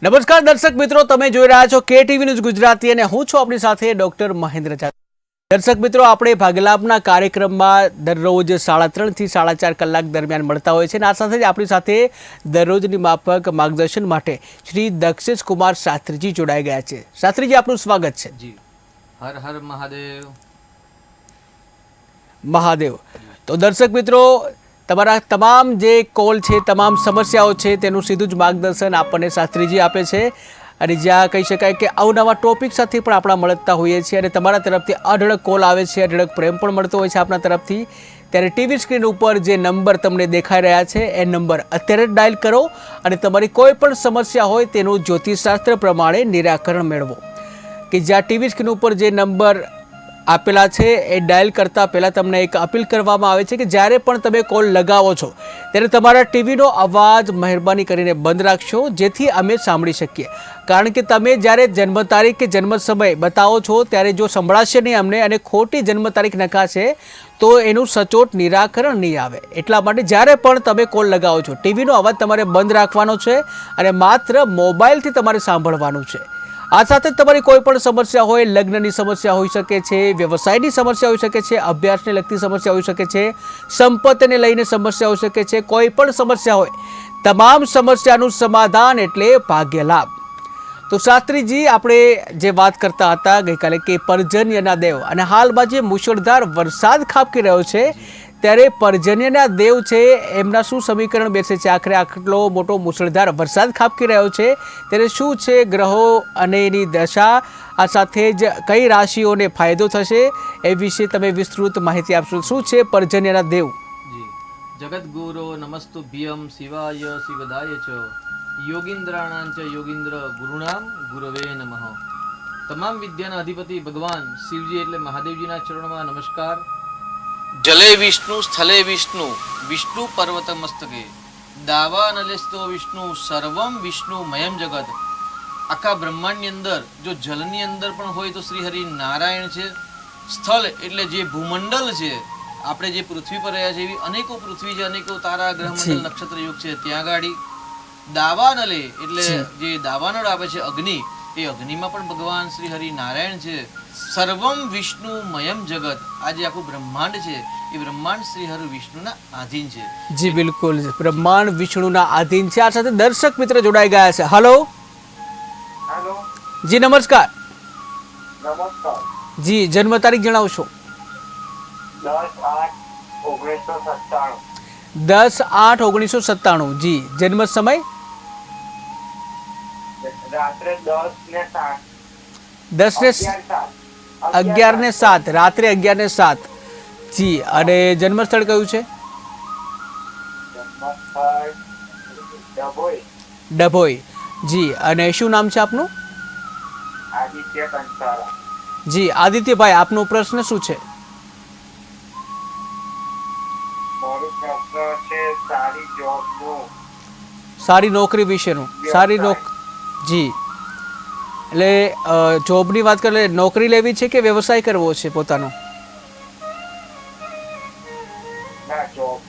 નમસ્કાર દર્શક મિત્રો, તમે જોઈ રહ્યા છો KTV ન્યૂઝ ગુજરાતી અને હું છું આપણી સાથે ડોક્ટર મહેન્દ્ર ઝા। દર્શક મિત્રો, આપણે ભાગલાપના કાર્યક્રમમાં દરરોજ 3.5 થી 4.5 કલાક દરમિયાન મળતા હોય છે અને આ સાથે જ આપણી સાથે દરરોજની માફક માર્ગદર્શન માટે શ્રી દક્ષેશ કુમાર શાસ્ત્રીજી જોડાઈ ગયા છે। શાસ્ત્રીજી, આપનું સ્વાગત છે। જી, હર હર મહાદેવ। મહાદેવ। તો દર્શક મિત્રો, તમારા તમામ જે કોલ છે, તમામ સમસ્યાઓ છે, તેનું સીધું જ માર્ગદર્શન આપણને શાસ્ત્રીજી આપે છે અને જ્યાં કહી શકાય કે અવનવા ટોપિક સાથે પણ આપણા મળતા હોઈએ છીએ અને તમારા તરફથી અઢળક કોલ આવે છે, અઢળક પ્રેમ પણ મળતો હોય છે આપણા તરફથી। ત્યારે ટીવી સ્ક્રીન ઉપર જે નંબર તમને દેખાઈ રહ્યા છે એ નંબર અત્યારે જ ડાયલ કરો અને તમારી કોઈ પણ સમસ્યા હોય તેનું જ્યોતિષશાસ્ત્ર પ્રમાણે નિરાકરણ મેળવો। કે જ્યાં ટીવી સ્ક્રીન ઉપર જે નંબર આપેલા છે એ ડાયલ કરતાં પહેલાં તમને એક અપીલ કરવામાં આવે છે કે જ્યારે પણ તમે કોલ લગાવો છો ત્યારે તમારા ટીવીનો અવાજ મહેરબાની કરીને બંધ રાખશો, જેથી અમે સાંભળી શકીએ। કારણ કે તમે જ્યારે જન્મ તારીખ કે જન્મ સમય બતાવો છો ત્યારે જો સંભળાશે નહીં અમને અને ખોટી જન્મ તારીખ નખાશે તો એનું સચોટ નિરાકરણ નહીં આવે। એટલા માટે જ્યારે પણ તમે કોલ લગાવો છો ટીવીનો અવાજ તમારે બંધ રાખવાનો છે અને માત્ર મોબાઈલથી તમારે સાંભળવાનું છે। આ સાથે જ તમારી કોઈ પણ સમસ્યા હોય, લગ્નની સમસ્યા હોઈ શકે છે, વ્યવસાયની સમસ્યા હોઈ શકે છે, અભ્યાસને લગતી સમસ્યા હોઈ શકે છે, સંપત્તિને લઈને સમસ્યા હોઈ શકે છે, કોઈ પણ સમસ્યા હોય, તમામ સમસ્યાનું સમાધાન એટલે ભાગ્ય લાભ। તો શાસ્ત્રીજી, આપણે જે વાત કરતા હતા ગઈકાલે કે પર્જન્યના દેવ અને હાલમાં જે મુશળધાર વરસાદ ખાબકી રહ્યો છે ત્યારે પર્જન્યના દેવ છે એમના શું સમીકરણ બેસે છે? આખરે આટલો મોટો મુશળધાર વરસાદ ખાબકી રહ્યો છે ત્યારે શું છે ગ્રહો અને એની દશા, આ સાથે જ કઈ રાશિઓને ફાયદો થશે એ વિશે તમે વિસ્તૃત માહિતી આપશો। શું છે પર્જન્યના દેવ? જી, જગદગુરો નમસ્તુભ્યમ શિવાય શિવદાય ચ યોગીન્દ્રાણાં ચ યોગીન્દ્ર ગુરુણામ ગુરવે નમઃ। તમામ વિદ્યાના અધિપતિ ભગવાન શિવજી એટલે મહાદેવજીના ચરણોમાં નમસ્કાર। જલે વિષ્ણુ સ્થલે વિષ્ણુ વિષ્ણુ પર્વત મસ્તકે દાવા નલેસ્તો વિષ્ણુ સર્વમ વિષ્ણુ મયમ જગત। આખા બ્રહ્માંડની અંદર જો જલની અંદર પણ હોય તો શ્રી હરિ નારાયણ છે। સ્થળ એટલે જે ભૂમંડળ છે, આપણે જે પૃથ્વી પર રહ્યા છે એવી અનેકો પૃથ્વી છે, અનેકો તારા ગ્રહમંડળ નક્ષત્ર યુગ છે, ત્યાં ગાડી દાવાનલે એટલે જે દાવાનળ આવે છે અગ્નિ, એ અગ્નિમાં પણ ભગવાન શ્રી હરિ નારાયણ છે। સર્વમ વિષ્ણુ મયમ જગત, આ જે આખું બ્રહ્માંડ છે એ બ્રહ્માંડ શ્રી હરિ વિષ્ણુના આધીન છે। જી બિલકુલ, બ્રહ્માંડ વિષ્ણુના આધીન છે। આ સાથે દર્શક મિત્ર જોડાઈ ગયા છે। હલો હેલો જી, નમસ્કાર। નમસ્કાર। જી, જન્મ તારીખ જણાવશો? 10/8/1997। 10/8/1997। જી, જન્મ સમય? રાત્રે 10:07। 11:07 રાત્રે 11:07। જી, અને જન્મ સ્થળ કયું છે? જન્મસ્થળ ડભોઈ। ડભોઈ। જી, અને શું નામ છે આપનું? આદિત્ય કંસારા। જી આદિત્યભાઈ, આપનો પ્રશ્ન શું છે? મારો પ્રશ્ન છે સારી જોબનું, સારી નોકરી વિશેનું। સારી જી, એટલે જોબની વાત કરીએ, નોકરી લેવી છે કે વ્યવસાય કરવો છે પોતાનો? ના જોબ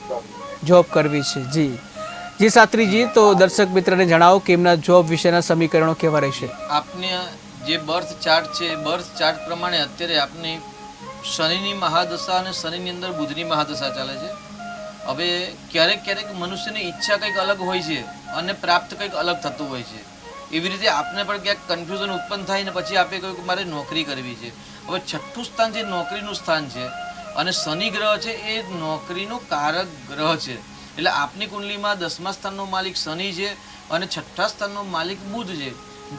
જોબ કરવી છે। જી જી શાસ્ત્રીજી, તો દર્શક મિત્રને જણાવો કે એમના જોબ વિશેના સમીકરણો કેવા રહેશે? આપને જે બર્થ ચાર્ટ છે, બર્થ ચાર્ટ પ્રમાણે અત્યારે આપની શનિની મહાદશા અને શનિની અંદર બુધની મહાદશા ચાલે છે। હવે ક્યારેક ક્યારેક મનુષ્યની ઈચ્છા કંઈક અલગ હોય છે અને પ્રાપ્ત કંઈક અલગ થતું હોય છે। એવી રીતે આપને પણ ક્યાંક કન્ફ્યુઝન ઉત્પન્ન થાય ને પછી આપણે કહ્યું કે મારે નોકરી કરવી છે। હવે છઠ્ઠું સ્થાન જે નોકરીનું સ્થાન છે અને શનિ ગ્રહ છે એ નોકરીનો કારક ગ્રહ છે। એટલે આપની કુંડલીમાં 10મા સ્થાનનો માલિક શનિ છે અને છઠ્ઠા સ્થાનનો માલિક બુધ છે।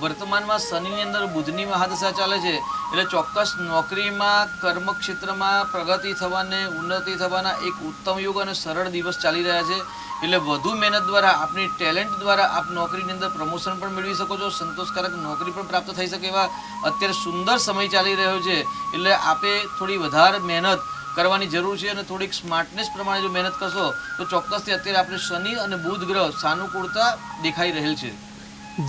વર્તમાનમાં શનિની અંદર બુધની મહાદશા ચાલે છે, એટલે ચોક્કસ નોકરીમાં, કર્મક્ષેત્રમાં પ્રગતિ થવાને, ઉન્નતિ થવાના એક ઉત્તમ યુગ અને સરળ દિવસ ચાલી રહ્યા છે। એટલે વધુ મહેનત દ્વારા, આપની ટેલેન્ટ દ્વારા આપ નોકરીની અંદર પ્રમોશન પણ મેળવી શકો છો, સંતોષકારક નોકરી પણ પ્રાપ્ત થઈ શકે એવા અત્યારે સુંદર સમય ચાલી રહ્યો છે। એટલે આપે થોડી વધારે મહેનત કરવાની જરૂર છે અને થોડીક સ્માર્ટનેસ પ્રમાણે જો મહેનત કરશો તો ચોક્કસથી અત્યારે આપણે શનિ અને બુધ ગ્રહ સાનુકૂળતા દેખાઈ રહેલ છે।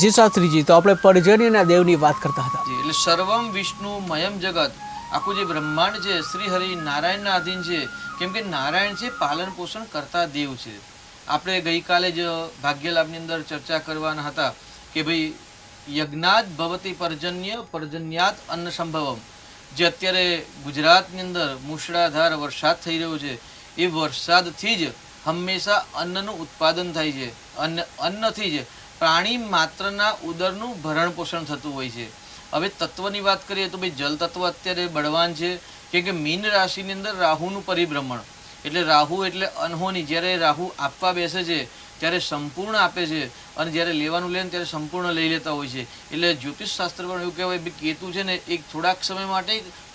જી શાસ્ત્રીજી, તો આપણે પર્જન્યના દેવની વાત કરતા હતા। જી, એટલે સર્વમ વિષ્ણુ મયમ જગત, આખું જે બ્રહ્માંડ છે શ્રી હરિ નારાયણના આધીન છે। કેમ કે નારાયણ છે પાલન પોષણ કરતા દેવ છે। આપણે ગઈકાલે જ ભાગ્યલાભની અંદર ચર્ચા કરવાના હતા કે ભાઈ યજ્ઞાત ભવતી પર્જન્ય પર્જન્યાત અન્ન સંભવમ. જે અત્યારે ગુજરાતની અંદર મુશળાધાર વરસાદ થઈ રહ્યો છે એ વરસાદથી જ હંમેશા અન્નનું ઉત્પાદન થાય છે. અન્નથી જ પ્રાણી માત્રના ઉદરનું ભરણ પોષણ થતું હોય છે. હવે તત્વની વાત કરીએ તો ભાઈ જલ તત્વ અત્યારે બળવાન છે, કેમ કે મીન રાશિની અંદર રાહુનું પરિભ્રમણ, એટલે રાહુ એટલે અનહોની. જ્યારે રાહુ આપવા બેસે છે ત્યારે સંપૂર્ણ આપે છે અને જ્યારે લેવાનું લે ત્યારે સંપૂર્ણ લઈ લેતા હોય છે. એટલે જ્યોતિષ શાસ્ત્ર પણ એવું કહેવાય કે કેતુ છે ને એક થોડાક સમય માટે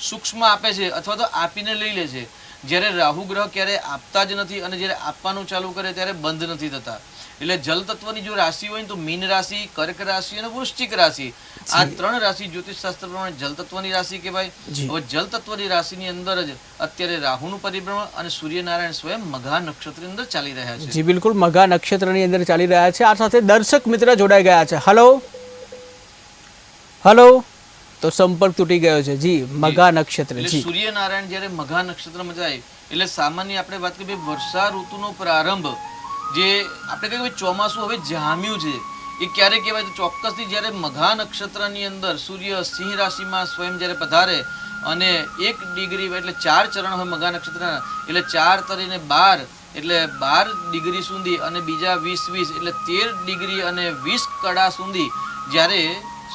સૂક્ષ્મ આપે છે અથવા તો આપીને લઈ લે છે. જ્યારે રાહુ ગ્રહ ક્યારે આપતા જ નથી અને જ્યારે આપવાનું ચાલુ કરે ત્યારે બંધ નથી થતા. એટલે જલ તત્વની જો રાશિ હોય ને તો મીન રાશિ, કર્ક રાશિ અને વૃશ્ચિક રાશિ, આ 3 રાશિ જ્યોતિષ શાસ્ત્ર પ્રમાણે જલ તત્વની રાશિ કહેવાય. હવે જલ તત્વની રાશિની અંદર જ અત્યારે રાહુનું પરિભ્રમણ અને સૂર્યનારાયણ સ્વયં મઘા નક્ષત્રની અંદર ચાલી રહ્યા છે. જી બિલકુલ, મઘા નક્ષત્રની અંદર ચાલી રહ્યા છે. આ સાથે દર્શક મિત્ર જોડાઈ ગયા છે. હલો હલો, તો સંપર્ક તૂટી ગયો છે. જી, મઘા નક્ષત્ર. એટલે જી, સૂર્યનારાયણ જ્યારે મઘા નક્ષત્રમાં જાય એટલે સામાન્ય આપણે વાત કરીએ વર્ષા ઋતુનો પ્રારંભ, જે આપણે કહીએ ચોમાસું હવે જામ્યું છે, એ ક્યારે કહેવાય તો ચોક્કસથી જ્યારે મઘા નક્ષત્રની અંદર સૂર્ય સિંહ રાશિમાં સ્વયં જ્યારે પધારે અને 1 ડિગ્રી એટલે 4 ચરણ હોય મઘા નક્ષત્રના, એટલે 4 તરીને 12 એટલે 12 ડિગ્રી સુધી અને બીજા 20 એટલે 13 ડિગ્રી અને 20 કડા સુધી જ્યારે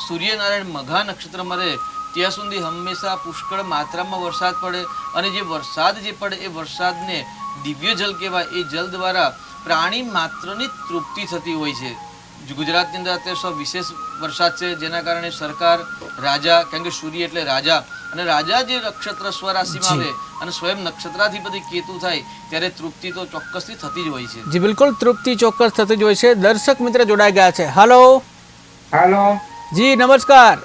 સૂર્યનારાયણ મઘા નક્ષત્રમાં રહે ત્યાં સુધી હંમેશા પુષ્કળ માત્રામાં વરસાદ પડે. અને જે વરસાદ જે પડે એ વરસાદને દિવ્ય જલ કહેવાય. એ જલ દ્વારા પ્રાણી માત્રની તૃપ્તિ થતી હોય છે. ગુજરાતની અંદર અત્યારે વિશેષ વરસાદ છે, જેના કારણે સરકાર, રાજા, કારણ કે સૂર્ય એટલે રાજા, અને રાજા જે નક્ષત્ર સ્વરાશિમાં આવે અને સ્વયં નક્ષત્રાધિપતિ કેતુ થાય ત્યારે તૃપ્તિ તો ચોક્કસથી થતી જ હોય છે. જી બિલકુલ, તૃપ્તિ ચોક્કસ થતી જ હોય છે. દર્શક મિત્ર જોડાઈ ગયા છે. હલો હેલો, જી, નમસ્કાર.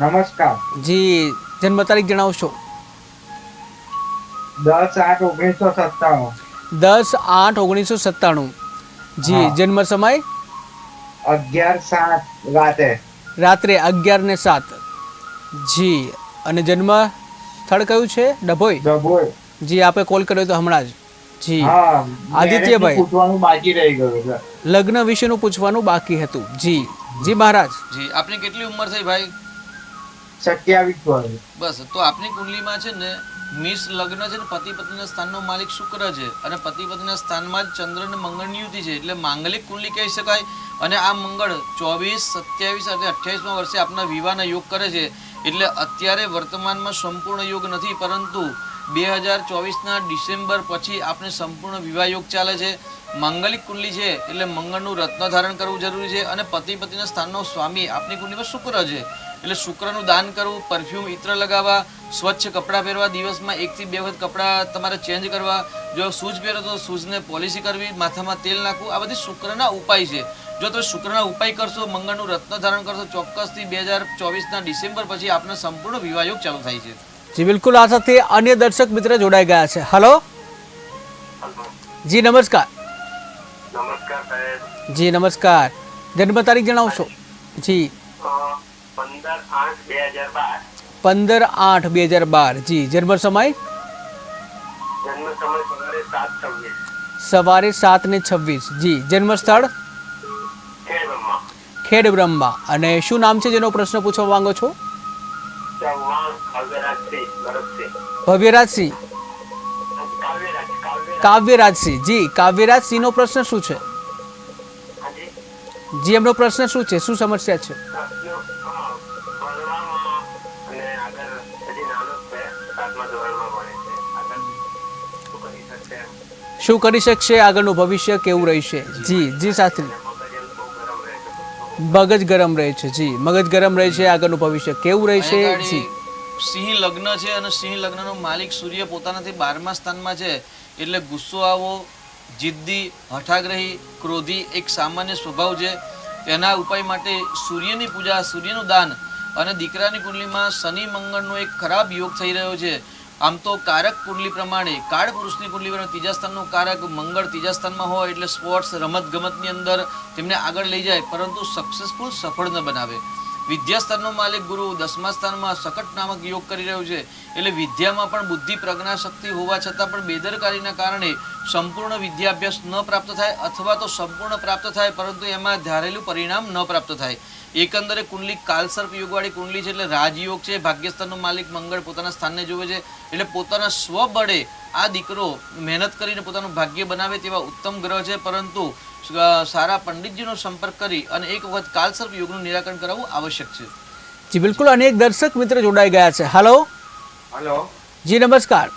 નમસ્કાર. જી, જન્મ તારીખ જણાવશો? 10/8/1997. 10/8/1997. જી, હા. જન્મ સમય 11:07 રાતે. રાત્રે 11:07. જી, અને જન્મ સ્થળ કયું છે? ડભોઈ. ડભોઈ. જી, આપે કોલ કર્યો તો હમણાં જ. જી, હા, આદિત્યભાઈ. marriage નું પૂછવાનું બાકી રહી ગયું છે. લગ્ન વિશેનું પૂછવાનું બાકી હતું. જી જી મહારાજ. જી, આપની કેટલી ઉંમર થઈ ભાઈ? 27 વર્ષ. બસ, તો આપની કુંડલીમાં છે ને મિસ લગ્ન છે ને પતિ પત્નીના સ્થાનનો માલિક શુક્ર છે અને પતિ પત્નીના સ્થાનમાં જ ચંદ્ર અને મંગળની યુતિ છે, એટલે માંગલિક કુંડલી કહી શકાય. અને આ મંગળ 24, 27 અને 28મા વર્ષે આપના વિવાહના યોગ કરે છે. એટલે અત્યારે વર્તમાનમાં સંપૂર્ણ યોગ નથી, પરંતુ 2024ના ડિસેમ્બર પછી આપણે સંપૂર્ણ વિવાહ યોગ ચાલે છે. માંગલિક કુંડલી છે એટલે મંગળનું રત્ન ધારણ કરવું જરૂરી છે. અને પતિ પત્નીના સ્થાનનો સ્વામી આપની કુંડલીમાં શુક્ર છે, એટલે શુક્રનું દાન કરવું, પરફ્યુમ ઇત્ર લગાવવા, સ્વચ્છ કપડાં પહેરવા, દિવસમાં 1 થી 2 વખત કપડાં તમારે ચેન્જ કરવા, જો શૂઝ પહેરો તો શૂઝને પોલિશી કરવી, માથામાં તેલ નાખવું, આ બધી શુક્રના ઉપાય છે. જો તમે શુક્રના ઉપાય કરશો, મંગળનું રત્ન ધારણ કરશો, ચોક્કસથી 2024ના ડિસેમ્બર પછી આપનો સંપૂર્ણ વિવાહ યોગ ચાલુ થાય છે. જી બિલકુલ, આ સાથે અન્ય દર્શક મિત્ર જોડાઈ ગયા છે. હલો જી, નમસ્કાર. નમસ્કાર સાહેબ. જી નમસ્કાર. જન્મ તારીખ જણાવશો? જી, 15/8/2012. 15/8/2012. જી, જન્મ સમય જન્મ સમય સવારે સવારે 7:26. 7:26. જી, જન્મ સ્થળ ખેડબ્રહ્મા. ખેડ બ્રહ્મા. અને શું નામ છે જેનો પ્રશ્ન પૂછવા માંગો છો? ચૌહાણ કાવ્યરાજસિંહ ગરજસિંહ. ભવ્યરાજસિંહ. કાવ્યરાજ. કાવ્યરાજસિંહ. જી, કાવ્યરાજસિંહનો પ્રશ્ન શું છે? હાજી. જી, એમનો પ્રશ્ન શું છે? શું સમસ્યા છે? ભણવામાં અને આગળ હજી નાનો છે, 7મા ધોરણમાં ભણે છે. આગળ શું કરી શકશે? શું કરી શકશે? આગળનું ભવિષ્ય કેવું રહેશે? જી જી શાસ્ત્રી. મગજ એમ બહુ ગરમ રહે છે. મગજ ગરમ રહે છે. જી, મગજ ગરમ રહે છે. આગળનું ભવિષ્ય કેવું રહેશે? અહીંયા જી, ગાડી સિંહ લગ્ન છે અને સિંહ લગ્નનો માલિક સૂર્ય પોતાનાથી 12મા સ્થાનમાં છે, એટલે ગુસ્સો આવો, જિદ્દી, હઠાગ્રહી, ક્રોધી એક સામાન્ય સ્વભાવ છે. તેના ઉપાય માટે સૂર્યની પૂજા, સૂર્યનું દાન, અને દીકરાની કુંડલીમાં શનિ મંગળનો એક ખરાબ યોગ થઈ રહ્યો છે. આમ તો કારક કુંડલી પ્રમાણે, કાળ પુરુષની કુંડલી પ્રમાણે 3જા સ્થાનનો કારક મંગળ 3જા સ્થાનમાં હોય એટલે સ્પોર્ટ્સ, રમત ગમતની અંદર તેમને આગળ લઈ જાય, પરંતુ સક્સેસફુલ સફળ ન બનાવે. વિદ્યાસ્થાનનો માલિક ગુરુ 10મા સ્થાનમાં સકટ નામક યોગ કરી રહ્યો છે, એટલે વિદ્યામાં પણ બુદ્ધિ, પ્રજ્ઞા, શક્તિ હોવા છતાં પણ બેદરકારીના કારણે સંપૂર્ણ વિદ્યાભ્યાસ ન પ્રાપ્ત થાય, અથવા તો સંપૂર્ણ પ્રાપ્ત થાય પરંતુ એમાં ધારેલું પરિણામ ન પ્રાપ્ત થાય. એકંદરે કુંડલી કાલસર્પ યોગવાળી કુંડલી છે, એટલે રાજયોગ છે, ભાગ્યસ્થાનનો માલિક મંગળ પોતાના સ્થાનને જોવે છે, એટલે પોતાના સ્વબળે આ દીકરો મહેનત કરીને પોતાનું ભાગ્ય બનાવે તેવા ઉત્તમ ગ્રહ છે. પરંતુ સારા પંડિતજીનો સંપર્ક કરી અને એક વખત કાલસર્પ યોગનું નિરાકરણ કરાવવું આવશ્યક છે. જી બિલકુલ. અને એક દર્શક મિત્ર જોડાઈ ગયા છે. હલો हेलो જી નમસ્કાર.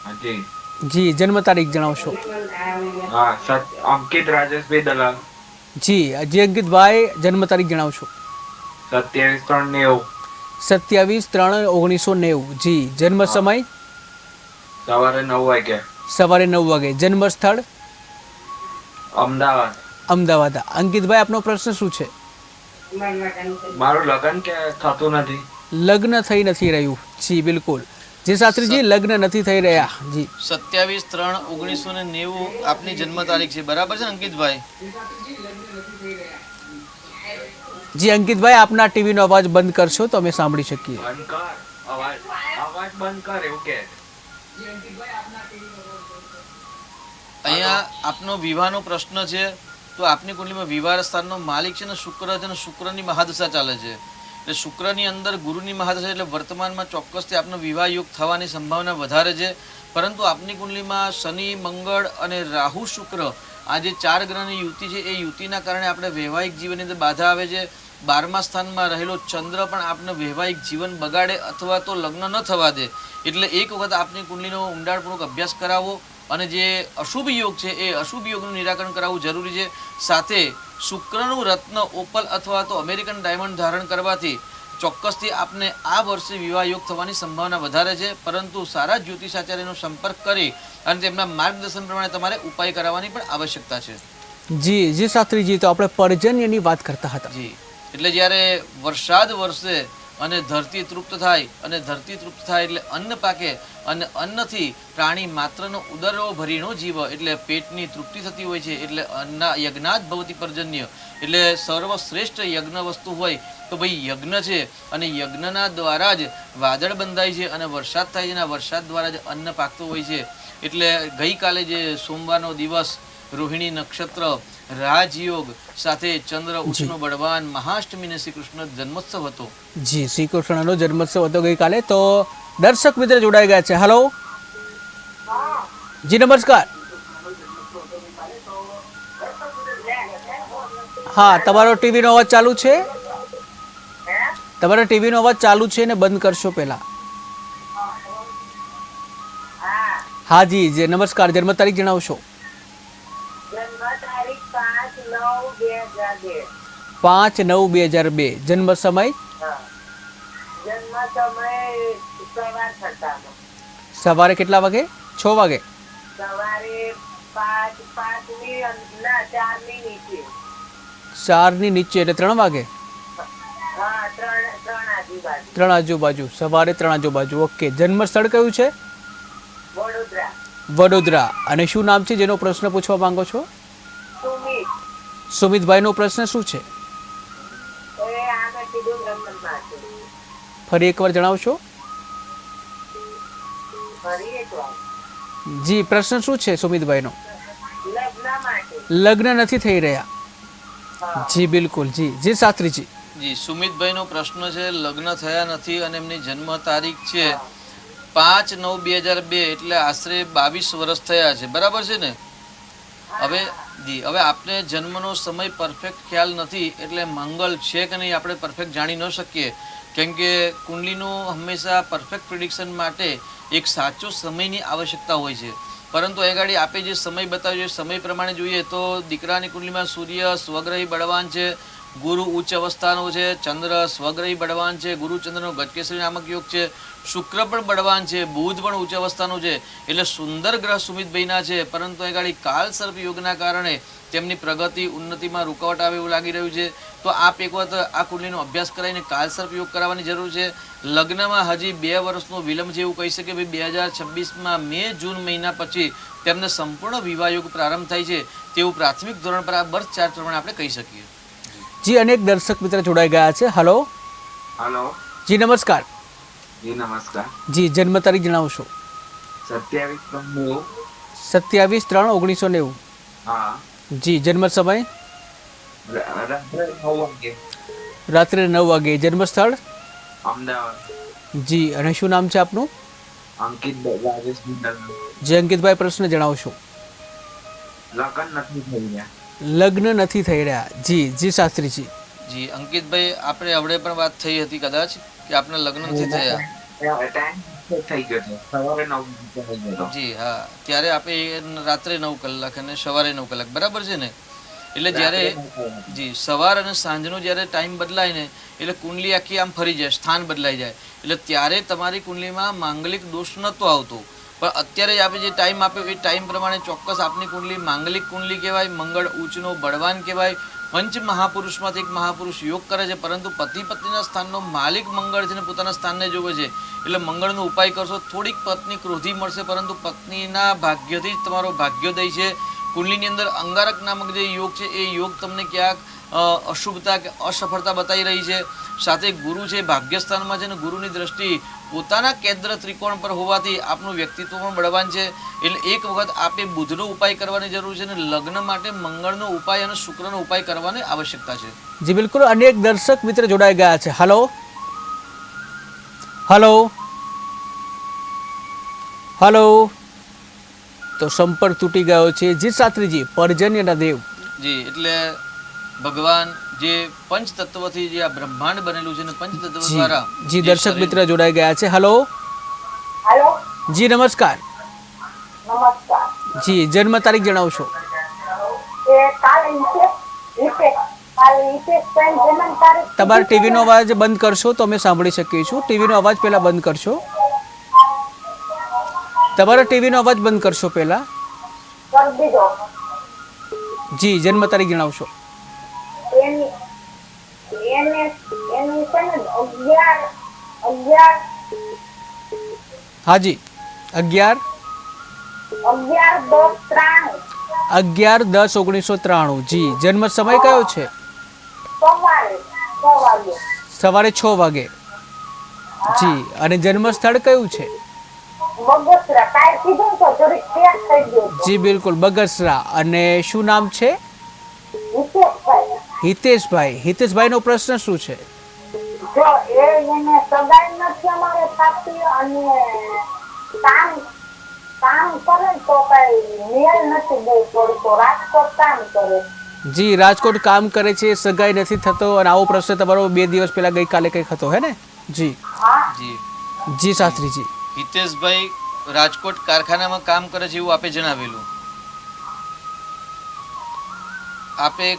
हाँ जी જી જન્મ તારીખ જણાવશો? हाँ अंकित राजेश भाई दलाल જી જી અંકિતભાઈ જન્મ તારીખ જણાવશો? 27/3/90 27/3/1990. જી જન્મ સમય? સવારે 9 વાગે સવારે 9 વાગે. જન્મ સ્થળ? અમદાવાદ. અમદાવાદ. અંકિતભાઈ આપનો પ્રશ્ન શું છે? મારું લગ્ન કે થતું નથી. લગ્ન થઈ નથી રહ્યું. જી બિલકુલ. જી શાસ્ત્રીજી લગ્ન નથી થઈ રહ્યા. જી 27/3/1990 આપની જન્મ તારીખ છે, બરાબર છે ને અંકિતભાઈ? જી અંકિતભાઈ આપના ટીવીનો અવાજ બંધ કરશો તો અમે સાંભળી શકીએ. બંધ કર અવાજ અવાજ બંધ કર એવું કે. અહીંયા આપનો વિવાહનો પ્રશ્ન છે, તો આપની કુંડલીમાં વિવાહ સ્થાનનો માલિક છે ને શુક્ર છે, અને શુક્રની મહાદશા ચાલે છે. એટલે શુક્રની અંદર ગુરુની મહાદશા, એટલે વર્તમાનમાં ચોક્કસથી આપનો વિવાહ યોગ થવાની સંભાવના વધારે છે. પરંતુ આપની કુંડલીમાં શનિ, મંગળ અને રાહુ, શુક્ર આ જે 4 ગ્રહની યુતિ છે, એ યુતિના કારણે આપણે વૈવાહિક જીવનની અંદર બાધા આવે છે. 12મા સ્થાનમાં રહેલો ચંદ્ર પણ આપણે વૈવાહિક જીવન બગાડે અથવા તો લગ્ન ન થવા દે. એટલે એક વખત આપની કુંડલીનો ઊંડાણપૂર્વક અભ્યાસ કરાવો અને જે અશુભ યોગ છે એ અશુભ યોગનું નિરાકરણ કરાવવું જરૂરી છે. સાથે શુક્રનું રત્ન, ઓપલ અથવા તો અમેરિકન ડાયમંડ ધારણ કરવાથી ચોક્કસથી આપને આ વર્ષે વિવાહ યોગ થવાની સંભાવના વધારે છે. પરંતુ સારા જ્યોતિષાચાર્યનો સંપર્ક કરી અને તેમના માર્ગદર્શન પ્રમાણે તમારે ઉપાય કરાવવાની પણ આવશ્યકતા છે. જી જી શાસ્ત્રીજી, તો આપણે પર્જન્યની વાત કરતા હતા. જી, એટલે જ્યારે વરસાદ વરસે અને ધરતી તૃપ્ત થાય, અને ધરતી તૃપ્ત થાય એટલે અન્ન પાકે, અને અન્નથી પ્રાણી માત્રનો ઉદરો ભરીનો જીવ, એટલે પેટની તૃપ્તિ થતી હોય છે. એટલે યજ્ઞાત ભવતી પર્જન્ય, એટલે સર્વશ્રેષ્ઠ યજ્ઞ વસ્તુ હોય તો ભાઈ યજ્ઞ છે. અને યજ્ઞના દ્વારા જ વાદળ બંધાય છે અને વરસાદ થાય છે, અને વરસાદ દ્વારા જ અન્ન પાકતું હોય છે. એટલે ગઈકાલે જે સોમવારનો દિવસ, રોહિણી નક્ષત્ર, રાજયોગ સાથે ચંદ્ર ઉષ્ણ બળવાન, મહાષ્ટમીને શ્રી કૃષ્ણ જન્મોત્સવ હતો. જી શ્રી કૃષ્ણનો જન્મોત્સવ હતો ગઈકાલે. તો દર્શક મિત્ર જોડાઈ ગયા છે. હલો જી નમસ્કાર. હા, તમારો ટીવીનો અવાજ ચાલુ છે? તમારો ટીવીનો અવાજ ચાલુ છે ને બંધ કરશો પહેલા. હા જી જી નમસ્કાર. જન્મ તારીખ જણાવશો? 5/9/2002. જન્મ સમય? સવારે કેટલા વાગે? 6 વાગે? 4ની નીચે એટલે 3 વાગે? 3 આજુબાજુ. સવારે 3 આજુબાજુ. ઓકે. જન્મ સ્થળ કયું છે? વડોદરા. અને શું નામ છે જેનો પ્રશ્ન પૂછવા માંગો છો? સુમિતભાઈનો પ્રશ્ન શું છે? ફરી એકવાર જણાવશો? જી પ્રશ્ન શું છે સુમિતભાઈનો? લગ્ન નથી થઈ રહ્યા. જી બિલકુલ. જી જી શાસ્ત્રીજી. જી, સુમિતભાઈનો પ્રશ્ન છે, લગ્ન થયા નથી અને એમની જન્મ તારીખ છે 5/9/2002, એટલે આશરે 22 વર્ષ થયા છે, બરાબર છે ને? હવે આપને જન્મનો સમય પરફેક્ટ ખ્યાલ નથી, એટલે મંગળ છે કે નહીં આપણે પરફેક્ટ જાણી ન શકીએ. કેમ કે કુંડલીનું હંમેશા પરફેક્ટ પ્રિડિક્શન માટે એક સાચો સમયની આવશ્યકતા હોય છે. પરંતુ એ ગાડી આપે જે સમય બતાવ્યો, સમય પ્રમાણે જોઈએ તો દીકરાની કુંડલીમાં સૂર્ય સ્વગ્રહી બળવાન છે, ગુરુ ઉચ્ચ અવસ્થાનો છે, ચંદ્ર સ્વગ્રહી બળવાન છે, ગુરુ ચંદ્રનો ગજકેસરી નામક યોગ છે, શુક્ર પણ બળવાન છે, બુધ પણ ઉચ્ચ અવસ્થાનો છે. એટલે સુંદર ગ્રહ સુમિતભાઈના છે. પરંતુ એ ગાડી કાલ સર્પ યોગના કારણે તેમની પ્રગતિ ઉન્નતિમાં રૂકાવટ આવે એવું લાગી રહ્યું છે. તો આપ એક વખત આ કુંડલીનો અભ્યાસ કરાવીને કાલ સર્પ યોગ કરાવવાની જરૂર છે. લગ્નમાં હજી 2 વર્ષનો વિલંબ છે એવું કહી શકે. ભાઈ 2026માં મે જૂન મહિના પછી તેમને સંપૂર્ણ વિવાહ યોગ પ્રારંભ થાય છે તેવું પ્રાથમિક ધોરણ પર આ બર્થ ચાર્ટ પ્રમાણે આપણે કહી શકીએ. જી અનેક દર્શક મિત્ર જોડાઈ ગયા છે. હલો हेलो જી નમસ્કાર. जी नमस्कार. જી જન્મ તારીખ જણાવશો? 27/3/90. 27/3/1990. हाँ જી જન્મ સમય? रात्रे 9 वागे. રાત્રે 9 વાગે. જન્મસ્થળ? અમદાવાદ. જી. અને શું નામ છે આપનું? અંકિત રાજેશ મિત્તલ. જે અંકિતભાઈ પ્રશ્ન જણાવશો. લગ્ન નથી થઈ રહ્યા. લગ્ન નથી થઈ રહ્યા. જી જી શાસ્ત્રીજી. જી અંકિતભાઈ, આપણે હવડે પણ વાત થઈ હતી કદાચ કે આપને લગ્ન નથી થયા. ટાઈમ થઈ ગયો છે, સવારે 9 વાગે થઈ ગયો. જી હા, ત્યારે આપણે રાત્રે 9 કલાક અને સવારે 9 કલાક બરાબર છે ને? એટલે જ્યારે જી સવાર અને સાંજનો જ્યારે ટાઈમ બદલાય ને એટલે કુંડલી આખી આમ ફરી જાય, સ્થાન બદલાઈ જાય. એટલે ત્યારે તમારી કુંડલીમાં માંગલિક દોષ નહોતો આવતો, પણ અત્યારે આપણે જે ટાઈમ આપ્યો એ ટાઈમ પ્રમાણે ચોક્કસ આપની કુંડલી માંગલિક કુંડલી કહેવાય, મંગળ ઉચ્ચનો બળવાન કહેવાય. પંચ મહાપુરુષમાંથી એક મહાપુરુષ યોગ કરે છે, પરંતુ પતિ પત્નીના સ્થાનનો માલિક મંગળ છે ને પોતાના સ્થાનને જોવે છે. એટલે મંગળનો ઉપાય કરશો, થોડીક પત્ની ક્રોધી મળશે, પરંતુ પત્નીના ભાગ્યથી જ તમારો ભાગ્યોદય છે. કુંડલીની અંદર અંગારક નામક જે યોગ છે એ યોગ તમને ક્યાંક અશુભતા કે અસફળતા બતાવી રહી છે. સાથે ગુરુ છે ભાગ્યસ્થાનમાં છે ને ગુરુની દ્રષ્ટિ પોતાના કેન્દ્ર ત્રિકોણ પર હોવાથી આપનું વ્યક્તિત્વ પણ બળવાન છે. એટલે એક વખત આપે બુધનો ઉપાય કરવાની જરૂર છે અને લગ્ન માટે મંગળનો ઉપાય અને શુક્રનો ઉપાય કરવાની આવશ્યકતા છે. જી બિલકુલ. અનેક દર્શક મિત્ર જોડાઈ ગયા છે. Hello hello hello. તો સંપર્ક તૂટી ગયો છે. જી શાસ્ત્રીજી, પર્જન્યના દેવ. જી એટલે ભગવાન જે પંચ તત્વથી જે આ બ્રહ્માંડ બનેલું છે ને પંચ તત્વ જી દ્વારા જી જે દર્શક શરીર- મિત્ર જોડાઈ ગયા છે. હલો હેલો, જી નમસ્કાર. નમસ્કાર. જી જન્મ તારીખ જણાવશો. એ કાલે ઈશેષબેન જન્મ તારીખ તમારા ટીવીનો અવાજ બંધ કરશો તો અમે સાંભળી શકીશું. ટીવીનો અવાજ પહેલા બંધ કરશો. તમારા ટીવીનો અવાજ બંધ કરશો પહેલા. કરી દીધો. જી જન્મ તારીખ જણાવશો. એની એની એની છે ને 11 હાજી 11 11/10/1993. જી જન્મ સમય કયો છે? સવારે 6 વાગે. જી અને જન્મ સ્થળ કયું છે? બગસરા. કાંઈ કીધું તો થોડીક ફેર થઈ ગયો. જી બિલકુલ બગસરા. અને શું નામ છે? હિતેશભાઈ. હિતેશભાઈ. હિતેશભાઈનો પ્રશ્ન શું છે? જો એને સગાઈ નથી અમારે થતી અને કામ કરે તો કઈ મેળ નથી બહુ પડતો. રાજકોટ કામ કરે. જી રાજકોટ કામ કરે છે, સગાઈ નથી થતો. અને આવો પ્રશ્ન તમારો 2 દિવસ પહેલા ગઈકાલે કંઈક હતો હે ને? જી હા, જી જી શાસ્ત્રીજી. હિતેશભાઈ રાજકોટ કારખાનામાં કામ કરે છે એવું આપે જણાવેલું. આપે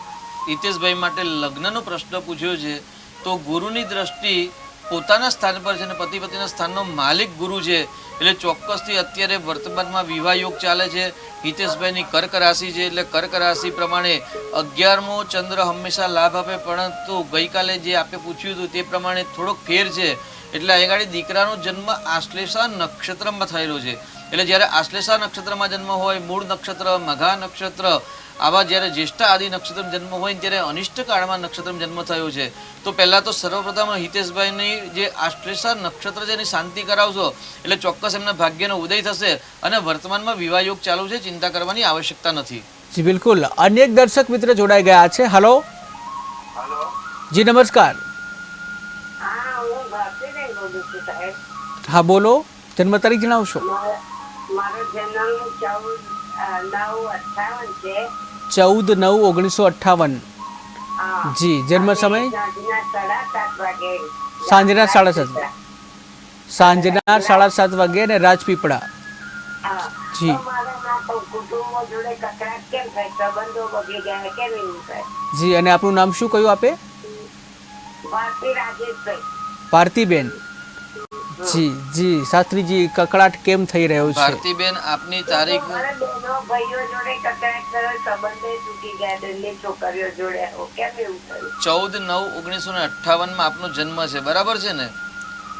હિતેશભાઈ માટે લગ્નનો પ્રશ્ન પૂછ્યો છે તો ગુરુની દ્રષ્ટિ પોતાના સ્થાન પર છે અને પતિ પતિના સ્થાનનો માલિક ગુરુ છે. એટલે ચોક્કસથી અત્યારે વર્તમાનમાં વિવાહ યોગ ચાલે છે. હિતેશભાઈની કર્ક રાશિ છે એટલે કર્ક રાશિ પ્રમાણે 11મો ચંદ્ર હંમેશા લાભ આપે, પરંતુ ગઈકાલે જે આપે પૂછ્યું હતું તે પ્રમાણે થોડોક ફેર છે. એટલે આગળ દીકરાનો જન્મ આશ્લેષા નક્ષત્રમાં થયેલો છે. એટલે જ્યારે આશ્લેષા નક્ષત્રમાં જન્મ હોય, મૂળ નક્ષત્ર, મઘા નક્ષત્ર, આવા જ્યારે જ્યેષ્ઠા આદિ નક્ષત્ર જન્મ હોય ત્યારે અનિષ્ટ કાળમાં નક્ષત્ર જન્મ થયો છે. તો પહેલાં તો સર્વપ્રથમ હિતેશભાઈની જે આશ્લેષા નક્ષત્ર છે એની શાંતિ કરાવશો એટલે ચોક્કસ એમના ભાગ્યનો ઉદય થશે અને વર્તમાનમાં વિવાહ યોગ ચાલુ છે, ચિંતા કરવાની આવશ્યકતા નથી. જી બિલકુલ. અનેક દર્શક મિત્ર જોડાઈ ગયા છે. હલો હલો, જી નમસ્કાર. હા, હું ભારતીબેન બોલું છું સાહેબ. હા બોલો. જન્મ તારીખ જણાવશો. મારો જન્મ 14/9/58 છે. 14/9/1958. હા. જી જન્મ સમય સાંજના 7:30 વાગે. સાંજના 7:30. સાંજના 7:30 વાગે અને રાજપીપળા. હા. જી. તો મારા તો કુટુંબો જોડે કકડાટ કેમ થાય? સંબંધો બગડી ગયા કેમ એવું થાય? જી અને આપનું નામ શું કહ્યું આપે? ભારતી રાજેશભાઈ. ભારતીબેન. જી જી શાસ્ત્રીજી, કકળાટ કેમ થઈ રહ્યો છે? ભારતીબેન આપની તારીખ મારા બહેનો ભાઈઓ જોડે કકડાટ થયો, સંબંધો તૂટી ગયા, બંને છોકરીઓ જોડે કેમ એવું થયું? 14/9/1958 આપનો જન્મ છે, બરાબર છે ને?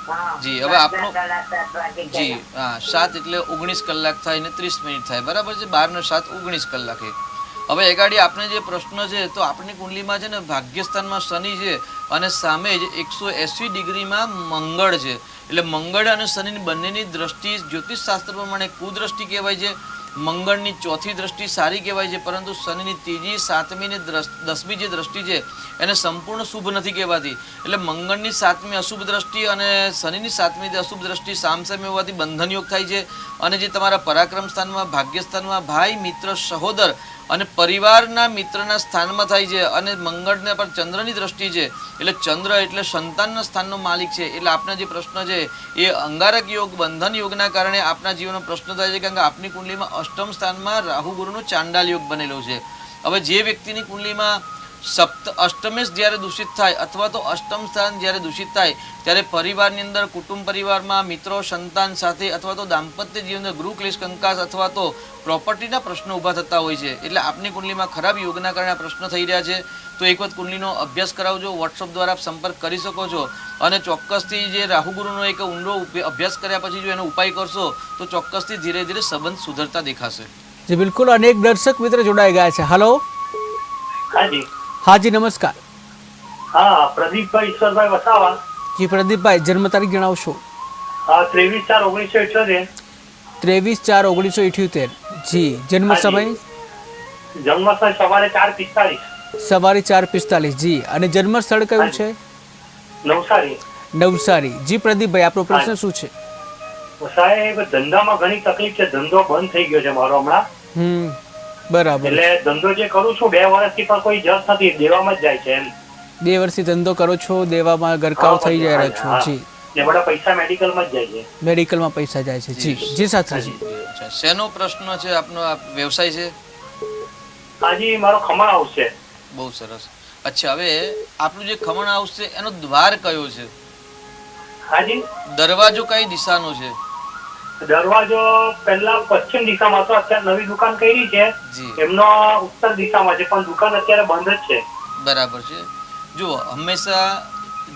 હા. જી, હવે આપનો- 7:30 વાગે જી હા, 7 એટલે 19 કલાક થાય ને 30 મિનિટ થાય, બરાબર છે? 12 ને 7 19 કલાકે. હવે એગાડી આપને જે પ્રશ્ન છે તો આપણી કુંડલીમાં છે ને ભાગ્યસ્થાનમાં શનિ છે અને સામે જ 180 ડિગ્રીમાં મંગળ છે. એટલે મંગળ અને શનિની બંનેની દ્રષ્ટિ જ્યોતિષ શાસ્ત્ર પ્રમાણે કુદ્રષ્ટિ કહેવાય છે. મંગળની ચોથી દ્રષ્ટિ સારી કહેવાય છે, પરંતુ શનિની ત્રીજી, સાતમી ને 10મી જે દ્રષ્ટિ છે એને સંપૂર્ણ શુભ નથી કહેવાતી. એટલે મંગળની 7મી અશુભ દ્રષ્ટિ અને શનિની 7મી અશુભ દ્રષ્ટિ સામસામે હોવાથી બંધન યોગ થાય છે. અને જે તમારા પરાક્રમ સ્થાનમાં, ભાગ્ય સ્થાનમાં ભાઈ, મિત્ર, સહોદર અને પરિવારના મિત્રના સ્થાનમાં થાય છે. અને મંગળને પર ચંદ્રની દ્રષ્ટિ છે, એટલે ચંદ્ર એટલે સંતાનના સ્થાનનો માલિક છે. એટલે આપના જે પ્રશ્ન છે એ અંગારક યોગ, બંધન યોગના કારણે આપના જીવનનો પ્રશ્ન થાય છે, કારણ કે આપની કુંડલીમાં અષ્ટમ સ્થાનમાં રાહુ ગુરુનો ચાંડાલ યોગ બનેલો છે. હવે જે વ્યક્તિની કુંડલીમાં અષ્ટમેશ જ્યારે દૂષિત થાય અથવા તો અષ્ટમ સ્થાન જ્યારે દૂષિત થાય ત્યારે પરિવારની અંદર, કુટુંબ પરિવારમાં, મિત્રો, સંતાન સાથે અથવા તો દાંપત્ય જીવનના ગૃહ ક્લેશ, કંકાસ અથવા તો પ્રોપર્ટીના પ્રશ્નો ઊભા થતા હોય છે. એટલે આપની કુંડલીમાં ખરાબ યોગના કારણે આ પ્રશ્ન થઈ રહ્યા છે. તો એક વખત કુંડલીનો અભ્યાસ કરાવજો. વોટ્સઅપ દ્વારા આપ સંપર્ક કરી શકો છો. અને ચોક્કસથી જે રાહુ ગુરુનો એક ઊંડો અભ્યાસ કર્યા પછી જો એનો ઉપાય કરશો તો ચોક્કસથી ધીરે ધીરે સંબંધ સુધરતા દેખાશે. જી બિલકુલ. અનેક દર્શક મિત્ર જોડાઈ ગયા છે. હલો. હાજી. હાજી નમસ્કાર. હા, પ્રદીપભાઈ ઈશ્વરભાઈ વસાવા. જી પ્રદીપભાઈ, જન્મ તારીખ જણાવશો. 23/4/1978. 23/4/1978. જી. જન્મ સમય જન્મ સ્થળ સવારે 4:45. સવારે 4:45. જી. અને જન્મ સ્થળ કયું છે? નવસારી. નવસારી. જી પ્રદીપભાઈ, આપનો પ્રશ્ન શું છે? સાહેબ, ધંધામાં ઘણી તકલીફ છે. ધંધો બંધ થઈ ગયો છે મારો હમણાં. બરાબર. એટલે ધંધો જે કરું છું 2 વર્ષથી પણ કોઈ જસ નથી, દેવામાં જ જાય છે એમ. 2 વર્ષથી ધંધો કરો છો, દેવામાં ગરકાવ થઈ જાય રહ્યા છો. જી. ને બધા પૈસા મેડિકલમાં જ જાય છે. મેડિકલમાં પૈસા જાય છે. જી. જી શાસ્ત્રીજી. શેનો પ્રશ્ન છે આપનો? વ્યવસાય છે? હાજી, મારો ખમણ હાઉસ છે. બહુ સરસ. અચ્છા, હવે આપણું જે ખમણ હાઉસ છે એનો દ્વાર કયો છે? હાજી. દરવાજો કઈ દિશાનો છે? દરવાજો પહેલા પશ્ચિમ દિશામાં હતો, અત્યારે નવી દુકાન કરી છે એમનો ઉત્તર દિશામાં છે, પણ દુકાન અત્યારે બંધ જ છે. બરાબર છે. જુઓ, હંમેશા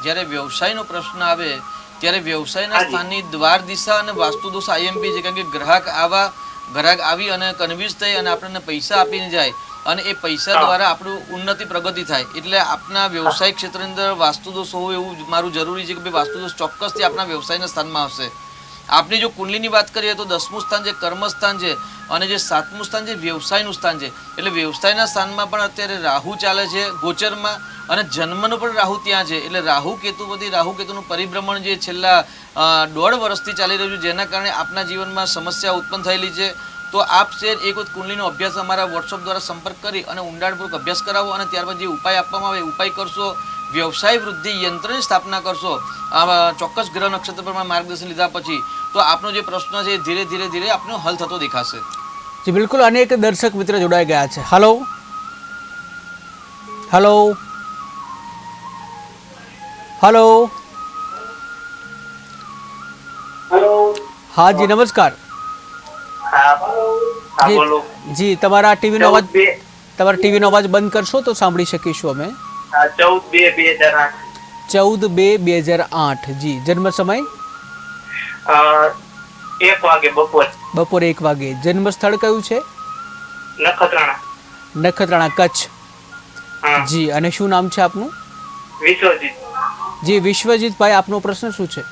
જ્યારે વ્યવસાયનો પ્રશ્ન આવે ત્યારે વ્યવસાયના સ્થાનની દ્વાર દિશા અને વાસ્તુ દોષ આઈએમપી છે. કારણ કે ગ્રાહક આવી અને કન્વિન્સ થઈ અને આપણને પૈસા આપીને જાય અને એ પૈસા દ્વારા આપણું ઉન્નતિ પ્રગતિ થાય. એટલે આપના વ્યવસાય ક્ષેત્રની અંદર વાસ્તુ દોષ હોવું એવું મારું જરૂરી છે કે ભાઈ વાસ્તુ દોષ ચોક્કસથી આપણા વ્યવસાયના સ્થાનમાં આવશે. આપની જો કુંડલીની વાત કરીએ તો 10મું સ્થાન જે કર્મસ્થાન છે અને જે 7મું સ્થાન જે વ્યવસાયનું સ્થાન છે. એટલે વ્યવસાયના સ્થાનમાં પણ અત્યારે રાહુ ચાલે છે ગોચરમાં, અને જન્મનો પણ રાહુ ત્યાં છે. એટલે રાહુ કેતુનું પરિભ્રમણ જે છેલ્લા 1.5 વર્ષથી ચાલી રહ્યું છે, જેના કારણે આપના જીવનમાં સમસ્યા ઉત્પન્ન થયેલી છે. તો આપ એક વખત કુંડલીનો અભ્યાસ અમારા વોટ્સઅપ દ્વારા સંપર્ક કરી અને ઊંડાણપૂર્વક અભ્યાસ કરાવો અને ત્યારબાદ જે ઉપાય આપવામાં આવે ઉપાય કરશો. વ્યવસાય વૃદ્ધિ યંત્રની સ્થાપના કરશો આ ચોક્કસ ગ્રહ નક્ષત્ર પર માર્ગદર્શન લીધા પછી, તો આપનો જે પ્રશ્ન છે ધીરે ધીરે આપનો હલ થતો દેખાશે. જી બિલકુલ. અનેક દર્શક મિત્ર જોડાઈ ગયા છે. હલો. હલો. હલો. હેલો. હા જી નમસ્કાર. જી, તમારા ટીવીનો અવાજ બંધ કરશો તો સાંભળી શકીશું અમે. 14/2/2008. 14/2/2008. જી. જન્મ સમય 1 વાગે બપોરે 1 વાગે. જન્મ સ્થળ કયું છે? નખત્રાણા, કચ્છ. જી. અને શું નામ છે આપનું? વિશ્વજીત. જી વિશ્વજીતભાઈ, આપનો પ્રશ્ન શું છે?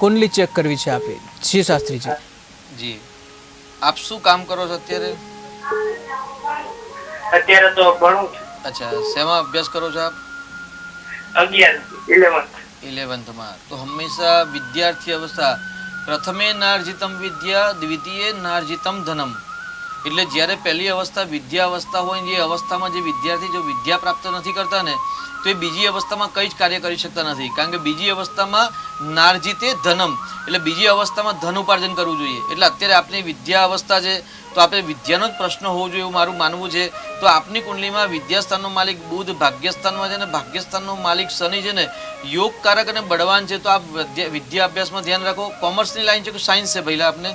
કુંડલી ચેક કરવી છે આપે. જી શાસ્ત્રીજી. જી. આપ શું કામ કરો છો અત્યારે? અત્યારે તો ભણું. અચ્છા, શેમાં અભ્યાસ કરો છો આપ? 11th માં. તો હંમેશા વિદ્યાર્થી અવસ્થા પ્રથમે નાર્જિતમ વિદ્યા દ્વિતીય નાર્જિતમ ધનમ. એટલે જ્યારે પહેલી અવસ્થા વિદ્યા અવસ્થા હોય ને એ અવસ્થામાં જે વિદ્યાર્થી જો વિદ્યા પ્રાપ્ત નથી કરતા ને તો એ બીજી અવસ્થામાં કંઈ જ કાર્ય કરી શકતા નથી. કારણ કે બીજી અવસ્થામાં નાર્જિતે ધનમ, એટલે બીજી અવસ્થામાં ધન ઉપાર્જન કરવું જોઈએ. એટલે અત્યારે આપની વિદ્યા અવસ્થા છે તો આપણે વિદ્યાનો જ પ્રશ્ન હોવો જોઈએ એવું મારું માનવું છે. તો આપની કુંડલીમાં વિદ્યાસ્થાનનો માલિક બુધ ભાગ્યસ્થાનમાં છે ને ભાગ્યસ્થાનનો માલિક શનિ છે ને યોગકારક અને બળવાન છે. તો આપ વિદ્યા અભ્યાસમાં ધ્યાન રાખો. કોમર્સની લાઈન છે કે સાયન્સ છે પહેલા આપને?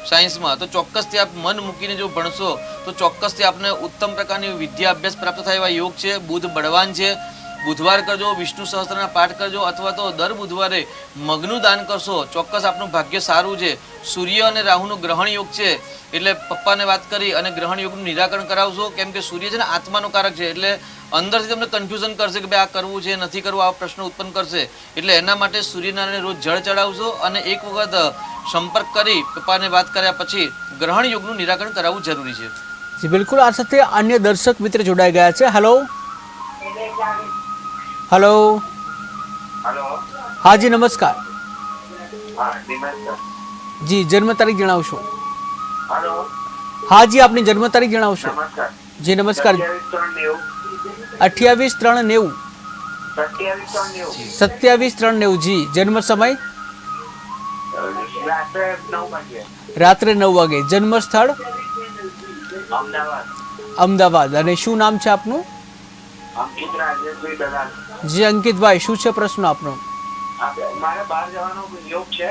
સાયન્સમાં. તો ચોક્કસથી આપ મન મૂકીને જો ભણશો તો ચોક્કસથી આપને ઉત્તમ પ્રકારની વિદ્યા અભ્યાસ પ્રાપ્ત થાય એવા યોગ છે. બુધ બળવાન છે. બુધવાર કરજો, વિષ્ણુ સહસ્ત્રના પાઠ કરજો, અથવા તો દર બુધવારે મગનું દાન કરશો, ચોક્કસ આપનું ભાગ્ય સારું છે. સૂર્ય અને રાહુનો ગ્રહણ યોગ છે, એટલે પપ્પાને વાત કરી અને ગ્રહણ યોગનું નિરાકરણ કરાવશો. કેમ કે સૂર્ય છે ને આત્માનો કારક છે, એટલે અંદરથી તમને કન્ફ્યુઝન કરશે કે ભાઈ આ કરવું છે નથી કરવું, આવા પ્રશ્નો ઉત્પન્ન કરશે. એટલે એના માટે સૂર્યનારાયણને રોજ જળ ચડાવશો અને એક વખત સંપર્ક કરી પપ્પાને વાત કર્યા પછી ગ્રહણ યોગનું નિરાકરણ કરાવવું જરૂરી છે. જી બિલકુલ. આ સાથે અન્ય દર્શક મિત્ર જોડાઈ ગયા છે. Hello hello. હેલો. હાજી નમસ્કાર. હા, નમસ્કાર. જી જન્મ તારીખ જણાવશો? હેલો. હાજી આપની જન્મ તારીખ જણાવશો? નમસ્કાર. જી નમસ્કાર. 28/3/90. 28/3/90. 27/3/90. 27/3/90. જી જન્મ સમય? રાત્રે 9 વાગે. રાત્રે 9 વાગે. જન્મ સ્થળ? અમદાવાદ. અમદાવાદ. અને શું નામ છે આપનું? અંકિત રાજેશભાઈ દલાલ. જી અંકિતભાઈ, શું છે પ્રશ્ન આપનો? મારે બહાર જવાનો યોગ છે.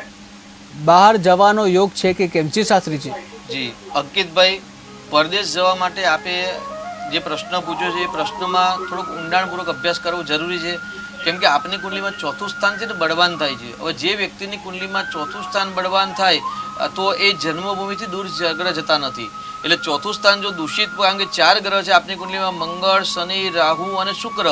બહાર જવાનો યોગ છે કે કેમ? જી શાસ્ત્રીજી. જી અંકિતભાઈ, પરદેશ જવા માટે આપે જે પ્રશ્ન પૂછ્યો છે એ પ્રશ્નમાં થોડોક ઊંડાણપૂર્વક અભ્યાસ કરવો જરૂરી છે. કેમ કે આપની કુંડલીમાં ચોથું સ્થાન છે ને બળવાન થાય છે. હવે જે વ્યક્તિની કુંડલીમાં ચોથું સ્થાન બળવાન થાય તો એ જન્મભૂમિથી દૂર જગ્ર જતા નથી. એટલે ચોથું સ્થાન જો દૂષિત, કારણ કે 4 ગ્રહ છે આપની કુંડલીમાં, મંગળ, શનિ, રાહુ અને શુક્ર.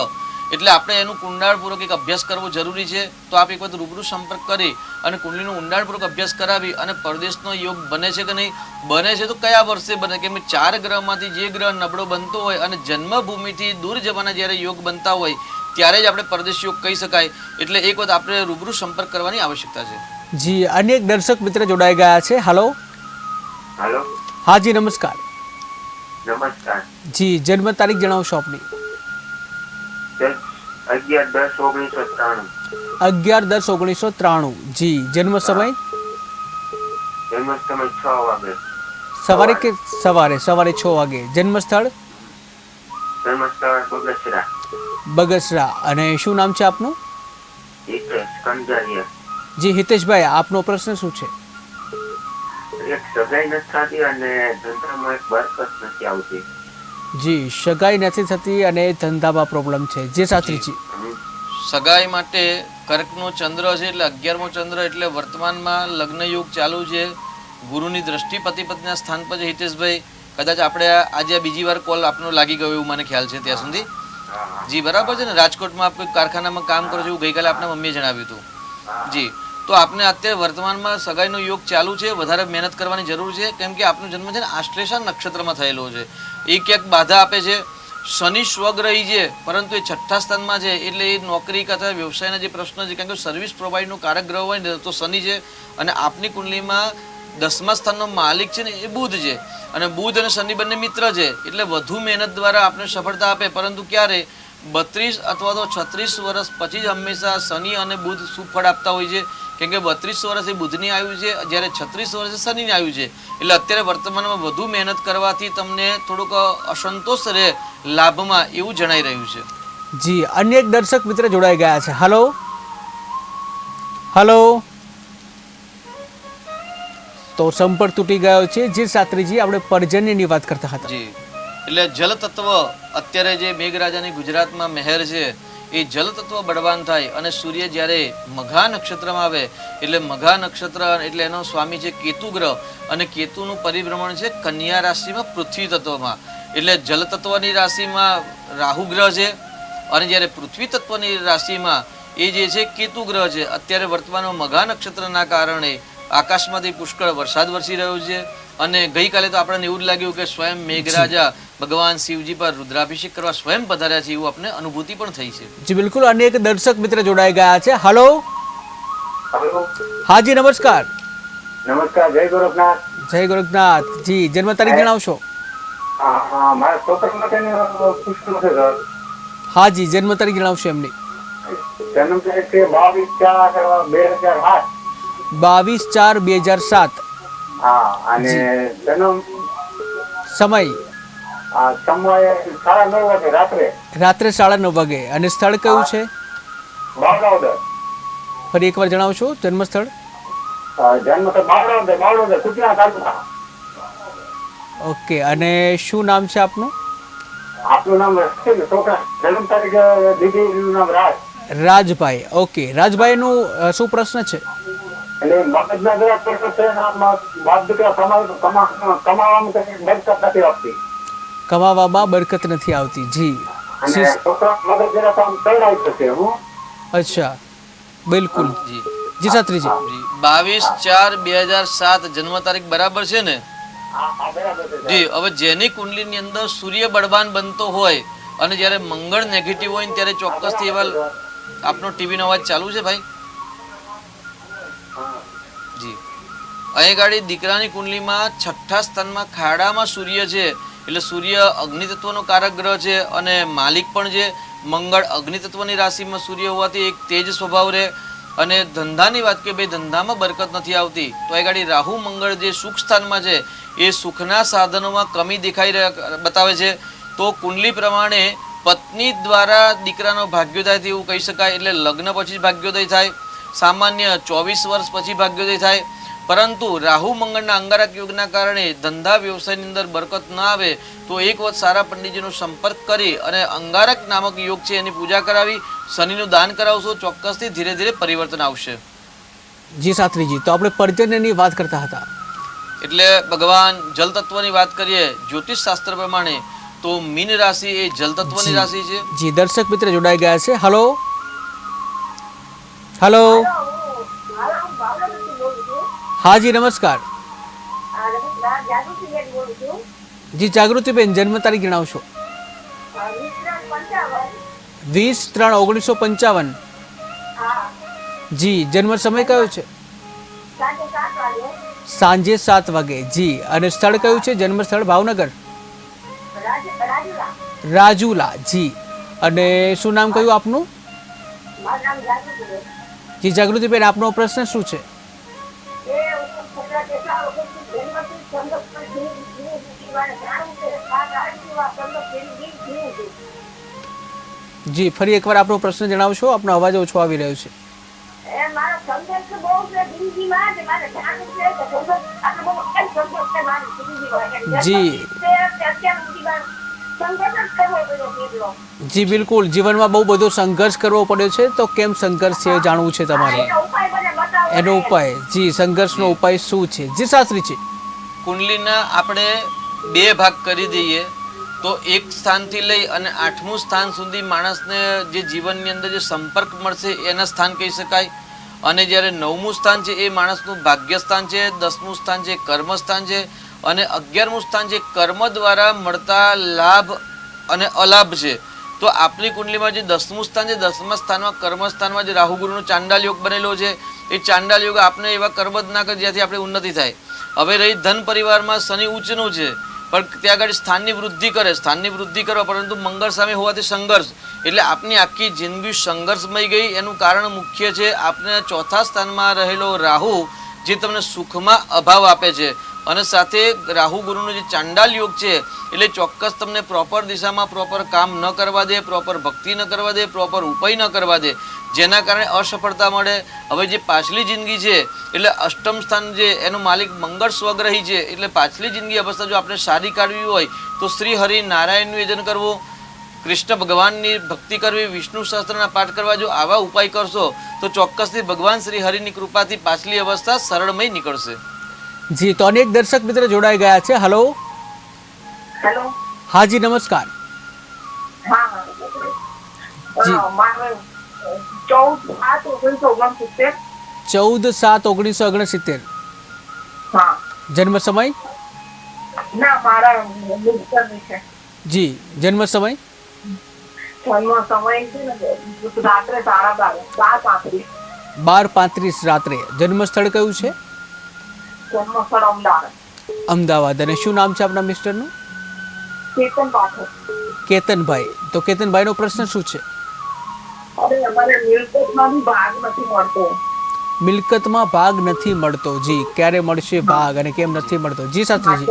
એટલે આપણે એનું ઊંડાણપૂર્વક એક અભ્યાસ કરવો જરૂરી છે. તો આપ એક વખત રૂબરૂ સંપર્ક કરી અને કુંડલીનો ઊંડાણપૂર્વક અભ્યાસ કરાવી અને પરદેશનો યોગ બને છે કે નહીં, બને છે તો કયા વર્ષે બને. કેમ કે 4 ગ્રહમાંથી જે ગ્રહ નબળો બનતો હોય અને જન્મભૂમિથી દૂર જવાના જ્યારે યોગ બનતા હોય ત્યારે જ આપણે પરદેશ યોગ કહી શકાય. એટલે એક વખત આપણે રૂબરૂ સંપર્ક કરવાની આવશ્યકતા છે. જી અન્ય એક દર્શક મિત્ર જોડાઈ ગયા છે. હેલો. હેલો. હાજી નમસ્કાર. નમસ્કાર. જી જન્મ તારીખ જણાવશો આપની? 11/10/1993. 11/10/1993. જી જન્મ સમય? જન્મ સમય 6 વાગે. સવારે કે સવારે? સવારે 6 વાગે. જન્મ સ્થળ? જન્મ સ્થળ બગસરા. બગસરા. અને શું નામ છે આપનું? હિતેશ કંજારિયા. જી હિતેશભાઈ, આપનો પ્રશ્ન શું છે? એક સગાઈ નથી થતી અને ધંધામાં એક બરકત નથી આવતી. જી સગાઈ નથી થતી અને ધંધામાં પ્રોબ્લેમ છે. જે શાસ્ત્રીજી. સગાઈ માટે કર્કનો ચંદ્ર છે, એટલે 11મો ચંદ્ર, એટલે વર્તમાનમાં લગ્ન યોગ ચાલુ છે. ગુરુની દ્રષ્ટિ પતિ પત્નીના સ્થાન પર છે. હિતેશભાઈ, કદાચ આપણે આજે બીજી વાર કોલ આપનો લાગી ગયો એવું મને ખ્યાલ છે ત્યાં સુધી. જી બરાબર છે ને? રાજકોટમાં આપ કોઈ કારખાનામાં કામ કરો છો એવું ગઈકાલે આપણા મમ્મીએ જણાવ્યું હતું. જી, તો આપને અત્યારે વર્તમાનમાં સગાઈનો યોગ ચાલુ છે. વધારે મહેનત કરવાની જરૂર છે. કેમ કે આપનો જન્મ છે ને આશ્લેષા નક્ષત્રમાં થયેલો છે. એ ક્યાંક બાધા આપે છે. શનિ સ્વગ્રહી છે, પરંતુ એ 6થા સ્થાનમાં છે. એટલે એ નોકરી અથવા વ્યવસાયના જે પ્રશ્ન છે, કારણ કે સર્વિસ પ્રોવાઈડનું કારક ગ્રહ હોય ને તો શનિ છે. અને આપની કુંડલીમાં 10મા સ્થાનનો માલિક છે ને એ બુધ છે. અને બુધ અને શનિ બંને મિત્ર છે. એટલે વધુ મહેનત દ્વારા આપને સફળતા આપે. પરંતુ ક્યારે 32 અથવા તો 36 વર્ષ પછી જ હંમેશા શનિ અને બુધ સુફળ આપતા હોય છે. કેમ કે 32 વર્ષ એ બુધની આયુ છે, જ્યારે 36 વર્ષે શનિની આયુ છે. એટલે અત્યારે વર્તમાનમાં વધુ મહેનત કરવાથી તમને થોડુંક અસંતોષ રહે લાભમાં, એવું જણાઈ રહ્યું છે. જી અન્ય એક દર્શક મિત્ર જોડાઈ ગયા છે. Hello hello. તો સંપર્ક તૂટી ગયો છે. જે શાસ્ત્રીજી, આપણે પર્જન્યની વાત કરતા હતા. જી, એટલે જલ તત્વ અત્યારે જે મેઘરાજાની ગુજરાતમાં મહેર છે એ જલ તત્વ બળવાન થાય. અને સૂર્ય જ્યારે મઘા નક્ષત્રમાં આવે એટલે મઘા નક્ષત્ર એટલે એનો સ્વામી છે કેતુ ગ્રહ, અને કેતુનું પરિભ્રમણ છે કન્યા રાશિમાં પૃથ્વી તત્વમાં. એટલે જલ તત્વની રાશિમાં રાહુ ગ્રહ છે અને જ્યારે પૃથ્વી તત્વની રાશિમાં એ જે છે કેતુ ગ્રહ છે. અત્યારે વર્તમાનમાં મઘા નક્ષત્રના કારણે આકાશમાંથી પુષ્કળ વરસાદ વરસી રહ્યો છે. અને ગઈકાલે તો આપણને એવું જ લાગ્યું કે સ્વયં મેઘરાજા ભગવાન શિવજી પર રુદ્રાભિષેક કરવા સ્વયં પધાર્યા છે, એવું આપણે અનુભૂતિ પણ થઈ છે. જી બિલકુલ. અન્ય એક દર્શક મિત્ર જોડાઈ ગયા છે. હેલો. હાજી નમસ્કાર. નમસ્કાર. જય ગોરખનાથ. જય ગોરખનાથ. જી જન્મ તારીખ જણાવશો? મારા છોકરા માટેનું પૂછવું છે સર. હાજી જન્મ તારીખ જણાવશો એમની? જન્મ તારીખ છે 22/4/2007. 22/4/2007. હા, અને જન્મ સમય? સમય 9:30 વાગે રાત્રે. રાત્રે 9:30 વાગે. અને સ્થળ કયું છે? બાવળાવદર. ફરી એકવાર જણાવશો જન્મ સ્થળ? જન્મ તો બાવળાવદર કુતિયા તાલુકા. ઓકે. અને શું નામ છે આપનું? આપનું નામ છે ને છોકરા જન્મ તારીખ દીદીનું નામ રાજ. રાજભાઈ, ઓકે. રાજભાઈનું શું પ્રશ્ન છે? એટલે મગજના જરા પ્રશ્ન છે ને આમાં બાપ દીકરા કમાવામાં કઈ બરકત નથી આપતી. કમાવામાં બરકત નથી આવતી. જી. અને છોકરા મગજ જરા આમ ચડાઈ થશે. હું અચ્છા, બિલકુલ. જી જી શાસ્ત્રીજી. જી 22/4/2007 જન્મ તારીખ બરાબર છે ને? આ બરાબર છે. જી. હવે જેની કુંડલીની અંદર સૂર્ય બળવાન બનતો હોય અને જ્યારે મંગળ નેગેટિવ હોય ને ત્યારે ચોક્કસથી એવા આપનો ટીવીનો અવાજ ચાલુ છે ભાઈ? જી. અહીં ગાડી દીકરાની કુંડલીમાં 6ઠ્ઠા સ્થાનમાં ખાડામાં સૂર્ય છે, એટલે સૂર્ય અગ્નિ તત્વનો કારક ગ્રહ છે અને માલિક પણ છે. મંગળ અગ્નિ તત્વની રાશિમાં સૂર્ય હોવાથી એક તેજ સ્વભાવ રહે. અને ધંધાની વાત કે ભાઈ ધંધામાં બરકત નથી આવતી, તો એ ગાડી રાહુ મંગળ જે સુખ સ્થાનમાં છે એ સુખના સાધનોમાં કમી બતાવે છે. તો કુંડલી પ્રમાણે પત્ની દ્વારા દીકરાનો ભાગ્યોદય થાય એવું કહી શકાય. એટલે લગ્ન પછી જ ભાગ્યોદય થાય, સામાન્ય 24 વર્ષ પછી ભાગ્યોદય થાય. પરંતુ રાહુ મંગળના અંગારક યોગના કારણે ધંધા વ્યવસાયની અંદર બરકત ન આવે તો એક વખત સારા પંડિતજીનો સંપર્ક કરી અને અંગારક નામક યોગ છે એની પૂજા કરાવી, શનિનું દાન કરાવશો, ચોક્કસથી ધીરે ધીરે પરિવર્તન આવશે. જી શાસ્ત્રીજી, તો આપણે પર્જન્યની વાત કરતા હતા. એટલે ભગવાન જલ તત્વની વાત કરીએ જ્યોતિષ શાસ્ત્ર પ્રમાણે તો મીન રાશિ એ જલ તત્વની રાશિ છે. જી, દર્શક મિત્ર જોડાઈ ગયા છે. Hello hello. હા જી, નમસ્કાર. જી જાગૃતિબેન, જન્મ તારીખ જણાવશો? 20/3/1955. જી. જન્મ સમય કયો છે? સાંજે 7 વાગે. જી. અને સ્થળ કયું છે? જન્મ સ્થળ ભાવનગર, રાજુલા. જી. અને શું નામ કયું આપનું? જી જાગૃતિબેન, આપનો પ્રશ્ન શું છે? જી, ફરી એકવાર આપનો પ્રશ્ન જણાવશો? આપનો અવાજ ઓછો આવી રહ્યો છે. જી જી બિલકુલ, જીવનમાં બહુ બધો સંઘર્ષ કરવો પડ્યો છે. તો કેમ સંઘર્ષ છે જાણવું છે તમારે? એનો ઉપાય. જી, સંઘર્ષનો ઉપાય શું છે? જી શાસ્ત્રીજી. કુંડલીના આપણે 2 ભાગ કરી દઈએ તો એક સ્થાનથી લઈ અને 8મું સ્થાન સુધી માણસને જે જીવનની અંદર જે સંપર્ક મળશે એના સ્થાન કહી શકાય. અને જ્યારે 9મું સ્થાન છે એ માણસનું ભાગ્ય સ્થાન છે, 10મું સ્થાન છે કર્મ સ્થાન છે અને 11મું સ્થાન છે કર્મ દ્વારા મળતા લાભ અને અલાભ છે. તો આપણી કુંડલીમાં જે 10મું સ્થાન છે, 10મા સ્થાનમાં કર્મ સ્થાનમાં જે રાહુ ગુરુનો ચાંડાલ યોગ બનેલો છે, એ ચાંડાલ યોગ આપણે એવા કર્મ જ ના કરે જ્યાંથી આપણે ઉન્નતિ થાય. હવે રહી ધન પરિવારમાં શનિ ઉચ્ચનું છે પણ ત્યાં આગળ સ્થાનની વૃદ્ધિ કરે, સ્થાનની વૃદ્ધિ કરો, પરંતુ મંગળ સામે હોવાથી સંઘર્ષ. એટલે આપની આખી જિંદગી સંઘર્ષમય ગઈ. એનું કારણ મુખ્ય છે આપને 4થા સ્થાનમાં રહેલો રાહુ જે તમને સુખમાં અભાવ આપે છે. અને સાથે રાહુ ગુરુનો જે ચાંડાલ યોગ છે એટલે ચોક્કસ તમને પ્રોપર દિશામાં પ્રોપર કામ ન કરવા દે, પ્રોપર ભક્તિ ન કરવા દે, પ્રોપર ઉપાય ન કરવા દે, જેના કારણે અસફળતા મળે. હવે જે પાછલી જિંદગી છે એટલે 8મ સ્થાન જે એનો માલિક મંગળ સ્વગ્રહી છે, એટલે પાછલી જિંદગી અવસ્થા જો આપણે સારી કાઢવી હોય તો શ્રી હરિ નારાયણનું યજન કરવું, કૃષ્ણ ભગવાનની ભક્તિ કરવી, વિષ્ણુ સહસ્ત્રના પાઠ કરવા. જો આવા ઉપાય કરશો તો ચોક્કસથી ભગવાન શ્રી હરિની કૃપાથી પાછલી અવસ્થા સરળમય નીકળશે. જી, તો અનેક દર્શક મિત્ર જોડાઈ ગયા છે. હલો. હેલો. હા જી, નમસ્કાર. જી. 14/7/1969. જન્મ સમય? જી. જન્મ સમય? રાત્રે 12:35. 12:35 રાત્રે. જન્મ સ્થળ કયું છે? જન્મસ્થળ અમદાવાદ. અમદાવાદ. અને શું નામ છે આપના મિસ્ટરનું? કેતન પાઠક. કેતનભાઈ. તો કેતનભાઈનો પ્રશ્ન શું છે? અરે અમારે મિલકતમાં બી ભાગ નથી મળતો. મિલકતમાં ભાગ નથી મળતો. જી, ક્યારે મળશે ભાગ અને કેમ નથી મળતો? જી શાસ્ત્રીજી.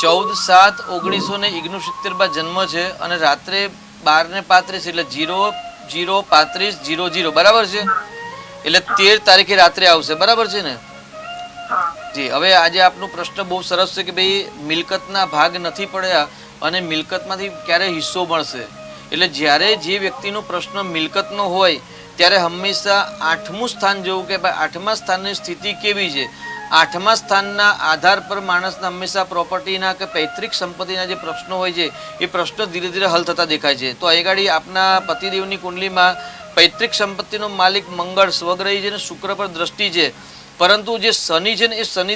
14/7/1969 જન્મ છે અને રાત્રે 12:35 એટલે 00:35:00 બરાબર છે. એટલે 13 તારીખે રાત્રે આવશે, બરાબર છે ને? જી. હવે આજે આપનો પ્રશ્ન બહુ સરસ છે કે ભાઈ મિલકતના ભાગ નથી પડ્યા અને મિલકતમાંથી ક્યારે હિસ્સો મળશે. એટલે જ્યારે જે વ્યક્તિનો પ્રશ્ન મિલકતનો હોય ત્યારે હંમેશા 8મું સ્થાન જોવું કે ભાઈ 8મા સ્થાનની સ્થિતિ કેવી છે. 8મા સ્થાનના આધાર પર માણસના હંમેશા પ્રોપર્ટીના કે પૈતૃક સંપત્તિના જે પ્રશ્નો હોય છે એ પ્રશ્નો ધીરે ધીરે હલ થતા દેખાય છે. તો અહીં ગાડી આપના પતિદેવની કુંડલીમાં પૈતૃક સંપત્તિનો માલિક મંગળ સ્વગ્રહી છે અને શુક્ર પર દ્રષ્ટિ છે, પરંતુ જે શનિ છે ને એ શનિ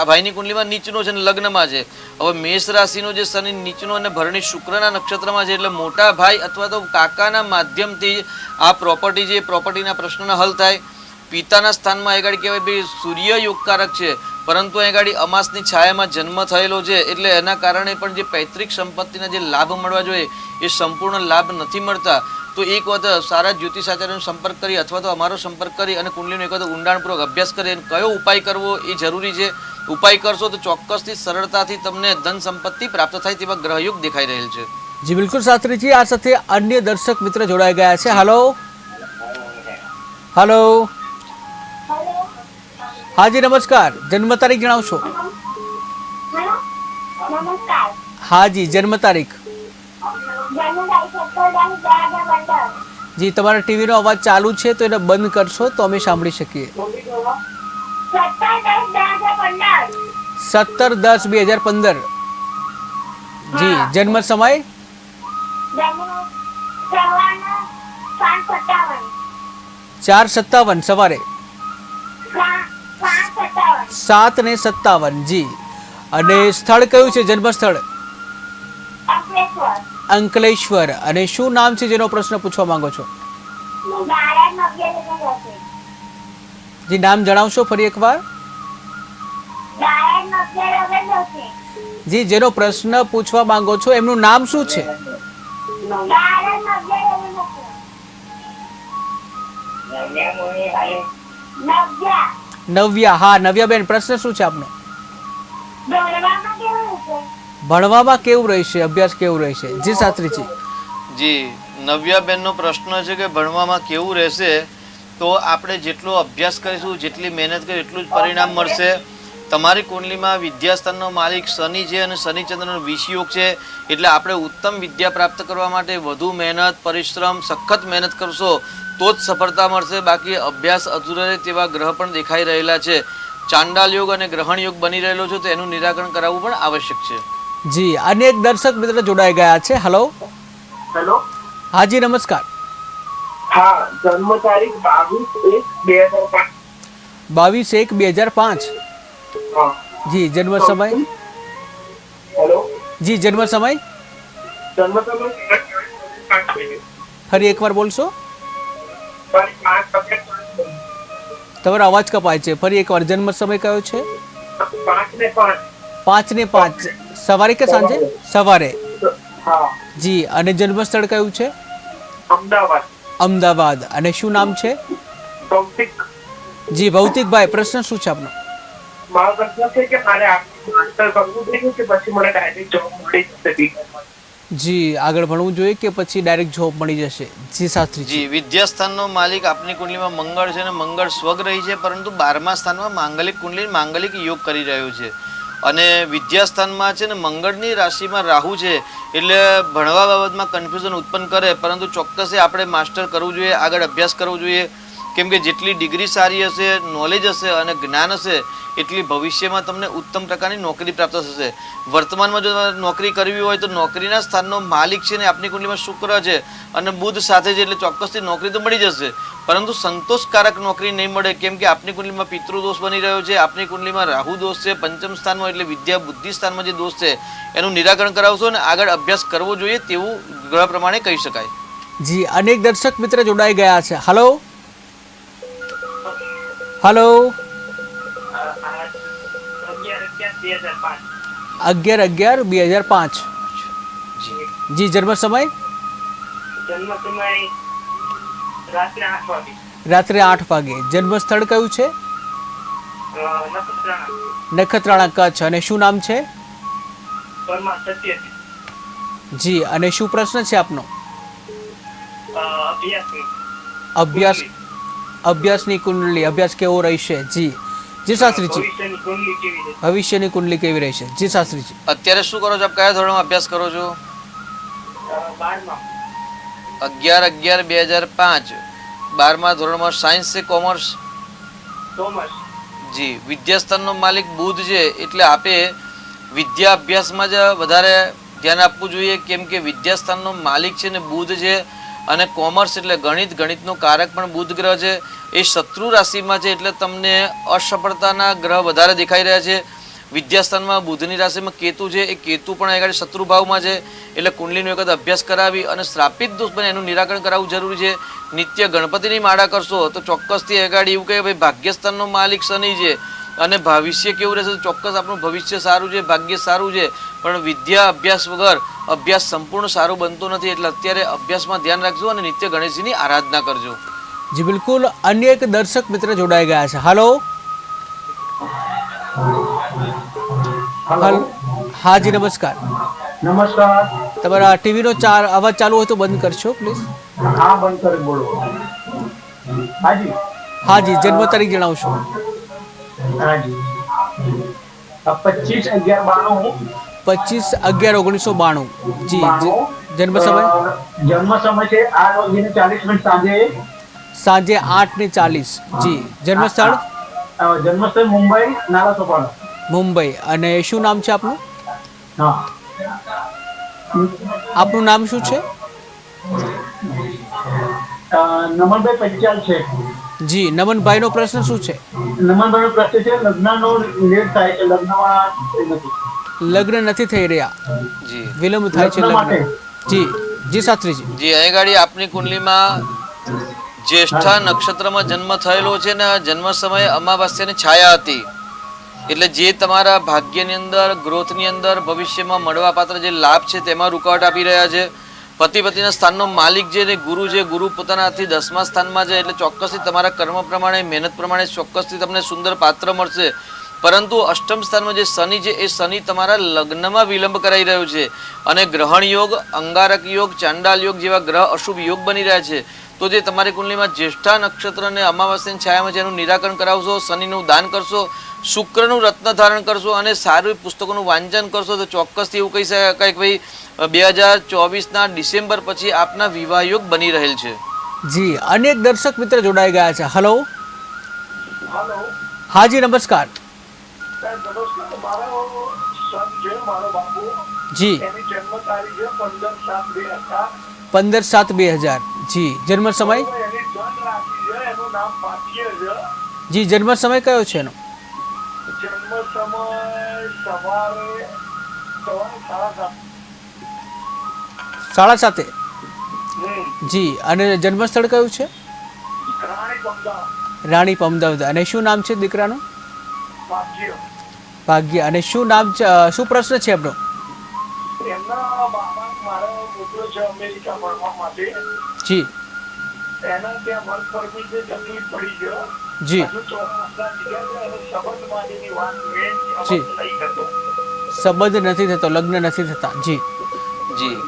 ભાઈની કુંડલીમાં નીચનો છે અને લગ્નમાં છે. હવે મેષ રાશિનો જે શનિ નીચનો અને ભરણી શુક્રના નક્ષત્રમાં છે એટલે મોટા ભાઈ અથવા તો કાકાના માધ્યમથી આ પ્રોપર્ટી છે એ પ્રોપર્ટીના પ્રશ્નોના હલ થાય. પિતાના સ્થાનમાં આગળ કહેવાય ભાઈ સૂર્ય યોગકારક છે, પરંતુ આગળ અમાસની છાયામાં જન્મ થયેલો છે એટલે એના કારણે પણ જે પૈતૃક સંપત્તિના જે લાભ મળવા જોઈએ એ સંપૂર્ણ લાભ નથી મળતા. તો એક વખત સારા જ્યોતિષાચાર્યનો સંપર્ક કરી અથવા તો અમારો સંપર્ક કરી અને કુંડલીનો એક વખત ઊંડાણપૂર્વક અભ્યાસ કરી અને કયો ઉપાય કરવો એ જરૂરી છે. ઉપાય કરશો તો ચોક્કસથી સરળતાથી તમને ધન સંપત્તિ પ્રાપ્ત થાય તેવા ગ્રહયુગ દેખાઈ રહેલ છે. જી બિલકુલ શાસ્ત્રીજી, આ સાથે અન્ય દર્શક મિત્ર જોડાઈ ગયા છે. હલો હલો હાજી નમસ્કાર, જન્મ તારીખ જણાવશો? નમસ્કાર. હાજી જન્મ તારીખ. જી તમારા ટીવીનો અવાજ ચાલુ છે તો એને બંધ કરશો તો અમે સાંભળી શકીએ. 17/10/2015. જી જન્મ સમય? 4:57 સવારે. 7:57. જી અને સ્થળ કયું છે? જન્મ સ્થળ અંકલેશ્વર. અને શું નામ છે જેનો પ્રશ્ન પૂછવા માંગો છો? જી નામ જણાવશો ફરી એકવાર? જી જેનો પ્રશ્ન પૂછવા માંગો છો એમનું નામ શું છે? નવ્યા. હા નવ્યાબેન, પ્રશ્ન શું છે આપનો? ભણવામાં કેવું રહેશે, અભ્યાસ કેવું રહેશે? જી શાસ્ત્રીજી. જી નવ્યાબેનનો પ્રશ્ન છે કે ભણવામાં કેવું રહેશે. તો આપણે જેટલો અભ્યાસ કરીશું, જેટલી મહેનત કરીશું એટલું જ પરિણામ મળશે. તમારી કુંડલીમાં વિદ્યાસ્થાનનો માલિક શનિ છે અને શનિચંદ્રનો વિષયોગ છે, એટલે આપણે ઉત્તમ વિદ્યા પ્રાપ્ત કરવા માટે વધુ મહેનત, પરિશ્રમ, સખત મહેનત કરશો તો જ સફળતા મળશે. બાકી અભ્યાસ અધૂરો રહે તેવા ગ્રહ પણ દેખાઈ રહેલા છે. ચાંડાલ યોગ અને ગ્રહણ યોગ બની રહેલો છે, તો એનું નિરાકરણ કરાવવું પણ આવશ્યક છે. જી અને એક દર્શક મિત્ર જોડાઈ ગયા છે. Hello hello. હાજી નમસ્કાર. હા, જન્મ તારીખ 22/1/2005. 22/1/2005. હા. જી જન્મ સમય? હેલો. જી જન્મ સમય જન્મ સમય 5 ફરી એકવાર બોલશો? 5 તમારો અવાજ કપાય છે. ફરી એકવાર જન્મ સમય કયો છે? 5:05. સવારે કે સાંજે? સવારે. હા. જી અને જન્મ સ્થળ કયું છે? અમદાવાદ. અમદાવાદ. અને શું નામ છે? ભૌતિક. જી ભૌતિકભાઈ, પ્રશ્ન શું છે આપનો? મારો પ્રશ્ન છે કે મારે માસ્ટર કરવું જોઈએ કે પછી મને ડાયરેક્ટ જોબ મળી જશે? જી આગળ ભણવું જોઈએ કે પછી ડાયરેક્ટ જોબ મળી જશે? જી શાસ્ત્રી. જી વિદ્યાસ્થાનનો માલિક આપની કુંડલીમાં મંગળ છે અને મંગળ સ્વગ્રહી છે, પરંતુ 12મા સ્થાનમાં માંગલિક કુંડલી માંગલિક યોગ કરી રહ્યો છે. અને વિદ્યાસ્થાનમાં છે ને મંગળની રાશિમાં રાહુ છે, એટલે ભણવા બાબતમાં કન્ફ્યુઝન ઉત્પન્ન કરે, પરંતુ ચોક્કસ આપણે માસ્ટર કરવું જોઈએ, આગળ અભ્યાસ કરવો જોઈએ. કેમ કે જેટલી ડિગ્રી સારી હશે, નોલેજ હશે અને જ્ઞાન હશે એટલી ભવિષ્યમાં તમને ઉત્તમ પ્રકારની નોકરી પ્રાપ્ત થશે. વર્તમાનમાં જો નોકરી કરવી હોય તો નોકરીના સ્થાનનો માલિક છે ને આપની કુંડલીમાં શુક્ર છે અને બુધ સાથે છે, એટલે ચોક્કસથી નોકરી તો મળી જશે, પરંતુ સંતોષકારક નોકરી નહીં મળે. કેમ કે આપની કુંડલીમાં પિતૃદોષ બની રહ્યો છે, આપની કુંડલીમાં રાહુ દોષ છે પંચમ સ્થાનમાં, એટલે વિદ્યા બુદ્ધિ સ્થાનમાં જે દોષ છે એનું નિરાકરણ કરાવશો ને આગળ અભ્યાસ કરવો જોઈએ તેવું ગ્રહ પ્રમાણે કહી શકાય. જી અનેક દર્શક મિત્ર જોડાઈ ગયા છે. Hello hello 11/11/2005. જી જન્મ સમય? જન્મ સમય રાત્રે 8 વાગે. રાત્રે 8 વાગે. જન્મ સ્થળ કયું છે? નખત્રાણા કચ્છ. અને શું નામ છે? પરમાર સત્ય. જી અને શું પ્રશ્ન છે આપનો? અભ્યાસ. અભ્યાસની કુંડલી, અભ્યાસ કેવો રહેશે? જી જી શાસ્ત્રીજી, ભવિષ્યની કુંડલી કેવી રહેશે. ભવિષ્યની કુંડલી કેવી રહેશે? જી શાસ્ત્રીજી. અત્યારે શું કરો છો આપ? કયા ધોરણમાં અભ્યાસ કરો છો? 12માં 11/11/2005 12મા ધોરણમાં સાયન્સ છે કોમર્સ? કોમર્સ. જી. વિદ્યાસ્થાનનો માલિક બુધ છે એટલે આપે વિદ્યા અભ્યાસમાં જ વધારે ધ્યાન આપવું જોઈએ, કેમ કે વિદ્યાસ્થાનનો માલિક છે ને બુધ છે, અને કોમર્સ એટલે ગણિતનો કારક પણ બુધ ગ્રહ છે. એ શત્રુ રાશિમાં છે એટલે તમને અસફળતાના ગ્રહ વધારે દેખાઈ રહ્યા છે. વિદ્યાસ્થાનમાં બુધની રાશિમાં કેતુ છે, એ કેતુ પણ આગળ શત્રુ ભાવમાં છે, એટલે કુંડલીનો એક વખત અભ્યાસ કરાવી અને શ્રાપિત દોષ બને એનું નિરાકરણ કરાવવું જરૂરી છે. નિત્ય ગણપતિની માળા કરશો તો ચોક્કસથી આગળ એવું કહે ભાઈ ભાગ્યસ્થાનનો માલિક શનિ છે અને ભવિષ્ય કેવું રહેશે? તો ચોક્કસ આપણું ભવિષ્ય સારું છે, ભાગ્ય સારું છે, પણ વિદ્યા અભ્યાસ વગર અભ્યાસ સંપૂર્ણ સારું બનતો નથી. એટલે અત્યારે અભ્યાસમાં ધ્યાન રાખજો અને નિત્ય ગણેશજીની આરાધના કરજો. જી બિલકુલ. અન્ય એક દર્શક મિત્ર જોડાઈ ગયા છે. હાલો. હા જી નમસ્કાર. નમસ્કાર. તમારા ટીવીનો અવાજ ચાલુ હોય તો બંધ કરશો પ્લીઝ. હા, બંધ કરી બોલો. હાજી. હાજી, જન્મ તારીખ જણાવશો? હાજી. 25/11/92. 25/11/1992. જી. જન્મ સમય? જન્મ સમય છે 8:40 સાંજે. સાંજે 8:40. જી. જન્મ સ્થળ? જન્મ સ્થળ મુંબઈ, નાલા સોપારા. મુંબઈ. અને શું નામ છે આપનું? હા. આપનું નામ શું છે? નમનભાઈ પંચાલ છે. જી. નમનભાઈનો પ્રશ્ન શું છે? નમનભાઈનો પ્રશ્ન છે લગ્નનો લેટ થાય છે, લગ્નમાં નથી. લગ્ન નથી થઈ રહ્યા, જી. વિલંબ થાય છે લગ્ન લગ્ન. માટે. જી. જી શાસ્ત્રીજી. જી. અહીં ગાડી આપની કુંડલીમાં જ્યેષ્ઠા નક્ષત્રમાં જન્મ થયેલો છે ને જન્મ સમયે અમાવાસ્યાની છાયા હતી, એટલે જે તમારા ભાગ્યની અંદર, ગ્રોથની અંદર, ભવિષ્યમાં મળવાપાત્ર જે લાભ છે તેમાં રૂકાવટ આપી રહ્યા છે. પતિ પત્નીના સ્થાનનો માલિક જે ને ગુરુ છે, ગુરુ પોતાના હાથથી 10મા સ્થાનમાં છે, એટલે ચોક્કસથી તમારા કર્મ પ્રમાણે, મહેનત પ્રમાણે ચોક્કસથી તમને સુંદર પાત્ર મળશે. પરંતુ અષ્ટમ સ્થાનમાં જે શનિ છે એ શનિ તમારા લગ્નમાં વિલંબ કરાઈ રહ્યો છે, અને ગ્રહણ યોગ, અંગારક યોગ, ચાંડાલ યોગ જેવા ગ્રહ અશુભ યોગ બની રહ્યા છે. તો જે તમારી કુંડલીમાં જ્યેષ્ઠા નક્ષત્ર અને અમાવાસ્યાની છાયામાં છે એનું નિરાકરણ કરાવશો, શનિનું દાન કરશો, શુક્રનું રત્ન ધારણ કરશો અને સારું પુસ્તકોનું વાંચન કરશો તો ચોક્કસથી એવું કહી શકાય કે ભાઈ 2024ના ડિસેમ્બર પછી આપના વિવાહ યોગ બની રહેલ છે. જી. અનેક દર્શક મિત્ર જોડાઈ ગયા છે. હલો. હાલો. હાજી નમસ્કાર. સાહેબ નમસ્કાર. મારો સન છે, મારો બાપુ. જી. એની જન્મ તારીખ છે 15/7/2000. 15/7/2000. જી. જન્મ સમય? એની ધન રાશિ છે, એનું નામ ભાગ્ય છે. જી. જન્મ સમય કયો છે એનો? જન્મ સમય સવારે 7:30. 7:30. જી. અને જન્મ સ્થળ કયું છે? રાણી પમદાવાદ. રાણી પમદાવાદ. અને શું નામ છે દીકરાનું? ભાગ્ય. ભાગ્ય. અને શું નામ છે, શું પ્રશ્ન છે એમનો? એમના બાબા મારો મોકલો છે અમેરિકા ભણવા માટે. જી. એના ત્યાં વર્ક પરમિટ તકલીફ પડી છે. જી. હજુ 4 મહિના નીકળ્યા છે અને સંબંધ માટેની વાત મેન જી. નહીં થતો. સંબંધ નથી થતો, લગ્ન નથી થતા. જી. જી.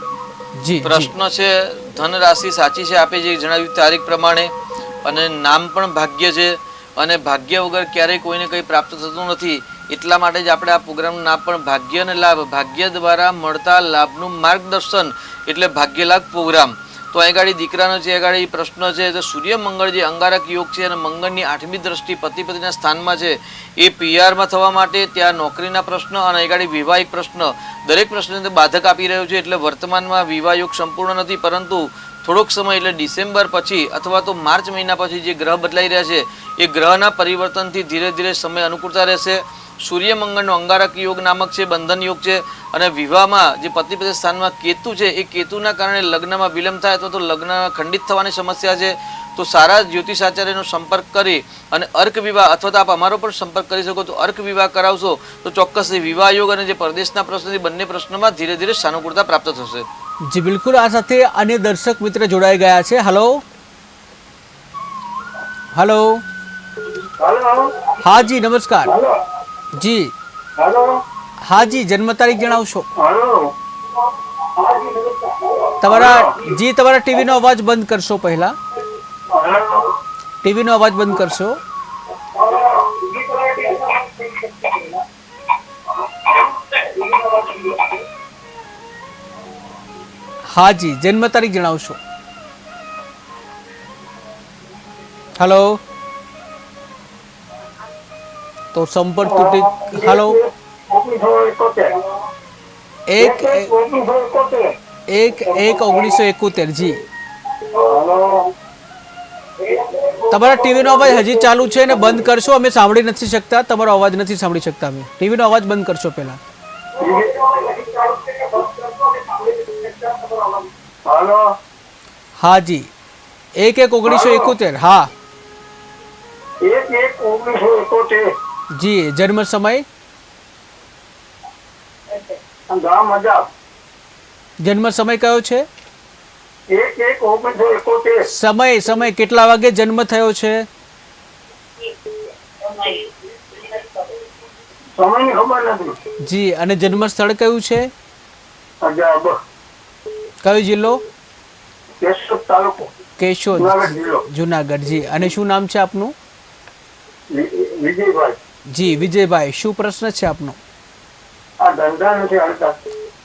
જી. પ્રશ્ન છે ધન રાશિ સાચી છે આપે જે જણાવ્યું તારીખ પ્રમાણે, અને નામ પણ ભાગ્ય છે, અને ભાગ્ય વગર ક્યારેય કોઈને કંઈ પ્રાપ્ત થતું નથી. એટલા માટે જ આપણે આ પ્રોગ્રામનું નામ પણ ભાગ્ય અને લાભ, ભાગ્ય દ્વારા મળતા લાભનું માર્ગદર્શન એટલે ભાગ્ય લાભ પ્રોગ્રામ. તો અહીં ગાડી દીકરાનો છે, એ ગાડી પ્રશ્ન છે તો સૂર્ય મંગળ જે અંગારક યોગ છે અને મંગળની 8મી દ્રષ્ટિ પતિ પત્નીના સ્થાનમાં છે, એ પીઆરમાં થવા માટે ત્યાં નોકરીના પ્રશ્ન અને એ ગાડી વિવાહિક પ્રશ્ન દરેક પ્રશ્નની અંદર બાધક આપી રહ્યો છે. એટલે વર્તમાનમાં વિવાહ યોગ સંપૂર્ણ નથી, પરંતુ થોડોક સમય એટલે ડિસેમ્બર પછી અથવા તો માર્ચ મહિના પછી જે ગ્રહ બદલાઈ રહ્યા છે એ ગ્રહના પરિવર્તનથી ધીરે ધીરે સમય અનુકૂળતા રહેશે. સૂર્ય મંગળનો અંગારક યોગ નામક છે, બંધન યોગ છે, અને વિવાહમાં જે પતિ પત્ની સ્થાનમાં કેતુ છે એ કેતુના કારણે લગ્નમાં વિલંબ થાય અથવા તો લગ્ન ખંડિત થવાની સમસ્યા છે. તો સારા જ્યોતિષાચાર્યનો સંપર્ક કરી અને અર્ક વિવાહ અથવા તો આપ અમારો પણ સંપર્ક કરી શકો તો અર્ક વિવાહ કરાવશો તો ચોક્કસ વિવાહ યોગ અને જે પરદેશના પ્રશ્નથી બંને પ્રશ્નમાં ધીરે ધીરે સાનુકૂળતા પ્રાપ્ત થશે. જી બિલકુલ. આ સાથે અન્ય દર્શક મિત્ર જોડાઈ ગયા છે. હલો. હલો. હાલો. હા જી નમસ્કાર. હાલો. જી. હાલો. હા જી. જન્મ તારીખ જણાવશો? હાલો. તમારા ટીવીનો અવાજ બંધ કરશો. પહેલા હાલો. ટીવીનો અવાજ બંધ કરશો. હા જી, જન્મ તારીખ જણાવશો? હલો, તો સંપર્ક તૂટી. હલો, 1/1/1971. જી, તમારા ટીવીનો અવાજ હજી ચાલુ છે ને બંધ કરશો, અમે સાંભળી નથી શકતા, તમારો અવાજ નથી સાંભળી શકતા અમે. ટીવીનો અવાજ બંધ કરશો પહેલા. હાલો, હા જી, 1/1/1971. હા 1/1/1971. જી, જન્મ સમય? ગામ અજાબ. જન્મ સમય કયો છે? 1/1/1971. સમય કેટલા વાગે જન્મ થયો છે? સમયની ખબર નથી. જી, અને જન્મ સ્થળ કયું છે? અજાબ. કયો જિલ્લો? કેશોદ તાલુકો, કેશોદ, જુનાગઢ જિલ્લો. જુનાગઢ. જી, અને શું નામ છે આપનું? વિજયભાઈ. જી, વિજયભાઈ, શું પ્રશ્ન છે આપનો? આ ધંધા નથી હાલતા.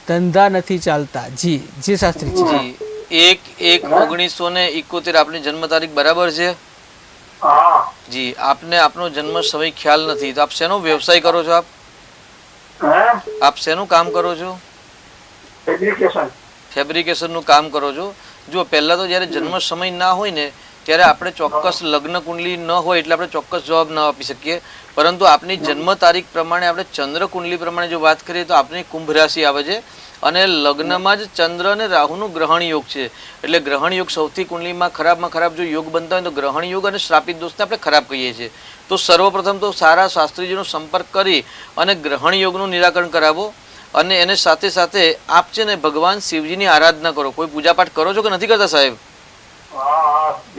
ધંધા નથી ચાલતા. જી જી શાસ્ત્રીજી. જી 1/1/1971 આપની જન્મ તારીખ બરાબર છે? હા. જી, આપને આપનો જન્મ સમય ખ્યાલ નથી, તો આપ શેનો વ્યવસાય કરો છો? હે? આપ શેનું કામ કરો છો? ફેબ્રિકેશન. ફેબ્રિકેશનનું કામ કરો છો. જો પહેલાં તો જ્યારે જન્મ સમય ના હોય ને ત્યારે આપણે ચોક્કસ લગ્ન કુંડલી ન હોય એટલે આપણે ચોક્કસ જવાબ ન આપી શકીએ, પરંતુ આપની જન્મ તારીખ પ્રમાણે આપણે ચંદ્ર કુંડલી પ્રમાણે જો વાત કરીએ તો આપની કુંભ રાશિ આવે છે અને લગ્નમાં જ ચંદ્ર અને રાહુનું ગ્રહણ યોગ છે. એટલે ગ્રહણ યોગ સૌથી કુંડલીમાં ખરાબમાં ખરાબ જો યોગ બનતા હોય તો ગ્રહણ યોગ અને શ્રાપિત દોષને આપણે ખરાબ કહીએ છીએ. તો સર્વપ્રથમ તો સારા શાસ્ત્રીજીનો સંપર્ક કરી અને ગ્રહણ યોગનું નિરાકરણ કરાવો અને એને સાથે સાથે આપ છે ને ભગવાન શિવજીની આરાધના કરો. કોઈ પૂજાપાઠ કરો છો કે નથી કરતા સાહેબ?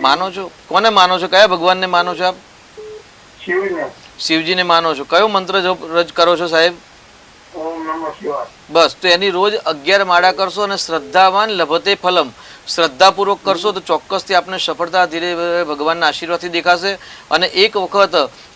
માનો છો? કોને માનો છો? કયા ભગવાનને માનો છો આપ? શિવજીને માનો છો. કયો મંત્ર રજ કરો છો સાહેબ? બસ, તો એની રોજ 11 માળા કરશો અને શ્રદ્ધાવાન લભતે ફલમ, શ્રદ્ધાપૂર્વક કરશો તો ચોક્કસથી આપને સફળતા ધીરે ધીરે ભગવાનના આશીર્વાદથી દેખાશે. અને એક વખત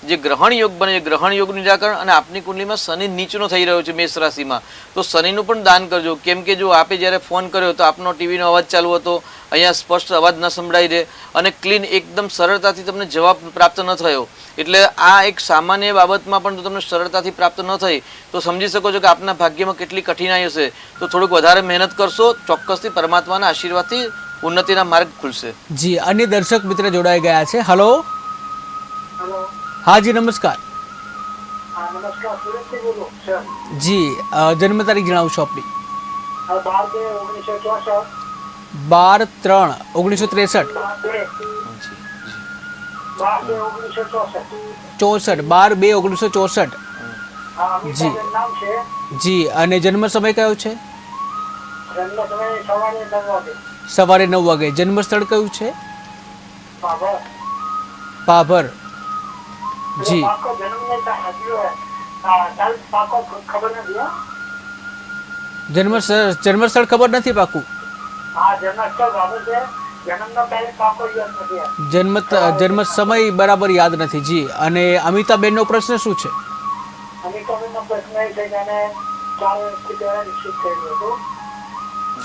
જે ગ્રહણ યોગ બને છે, ગ્રહણ યોગનું નિરાકરણ, અને આપની કુંડલીમાં શનિ નીચનો થઈ રહ્યો છે મેષ રાશિમાં, તો શનિનું પણ દાન કરજો. કેમ કે જો આપે જ્યારે ફોન કર્યો તો આપનો ટીવીનો અવાજ ચાલુ હતો, અહીંયા સ્પષ્ટ અવાજ ન સંભળાઈ રહે અને ક્લીન એકદમ સરળતાથી તમને જવાબ પ્રાપ્ત ન થયો. એટલે આ એક સામાન્ય બાબતમાં પણ જો તમને સરળતાથી પ્રાપ્ત ન થઈ તો સમજી શકો છો કે આપના ભાગ્યમાં કેટલી કઠિનાઈ હશે. તો થોડુંક વધારે મહેનત કરશો, ચોક્કસથી પરમાત્માના આશીર્વાદથી ઉન્નતિના માર્ગ ખુલશે. જી, અન્ય દર્શક મિત્ર જોડાઈ ગયા છે. હલો, હા જી, નમસ્કાર. નમસ્કાર, સુરતથી બોલું સર. જી, જન્મ તારીખ જણાવશો આપની? 12/2/1964. 12/2/1964. જી જી, અને જન્મ સમય કયો છે? સવારે 9 વાગે. જન્મ સ્થળ કયું છે? પાભર. જી, જન્મ સ્થળ ખબર નથી પાકું? જન્મ સમય બરાબર યાદ નથી. જી, અને અમિતાબેનનો પ્રશ્ન શું છે?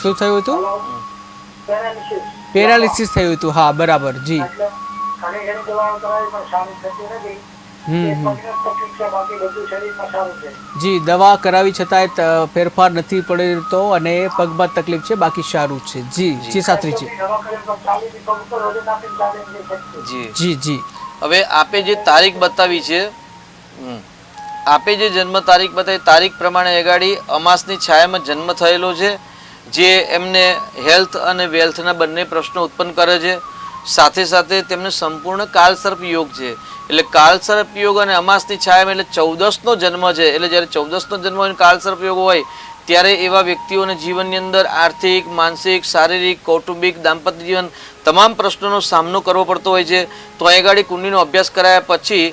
શું થયું હતું? પેરાલિસિસ થયું હતું. હા, બરાબર. જી, જી, દવા કરાવી છતાંય ફેરફાર નથી પડતો અને પગમાં તકલીફ છે, બાકી સારું છે. જી જી શાસ્ત્રીજી. જી જી, હવે આપે જે તારીખ બતાવી છે, આપે જે જન્મ તારીખ બતાવી તારીખ પ્રમાણે એગાડી અમાસની છાયામાં જન્મ થયેલો છે, જે એમને હેલ્થ અને વેલ્થના બંને પ્રશ્નો ઉત્પન્ન કરે છે. સાથે સાથે તેમને સંપૂર્ણ કાળસર્પ યોગ છે. એટલે કાળસર્પ યોગ અને અમાસની છાયામાં એટલે 14નો જન્મ છે. એટલે જ્યારે 14નો જન્મ હોય કાળસર્પ યોગ હોય ત્યારે એવા વ્યક્તિઓને જીવનની અંદર આર્થિક, માનસિક, શારીરિક, કૌટુંબિક, દાંપત્ય જીવન તમામ પ્રશ્નોનો સામનો કરવો પડતો હોય છે. તો અહીં આગળ કુંડલીનો અભ્યાસ કરાયા પછી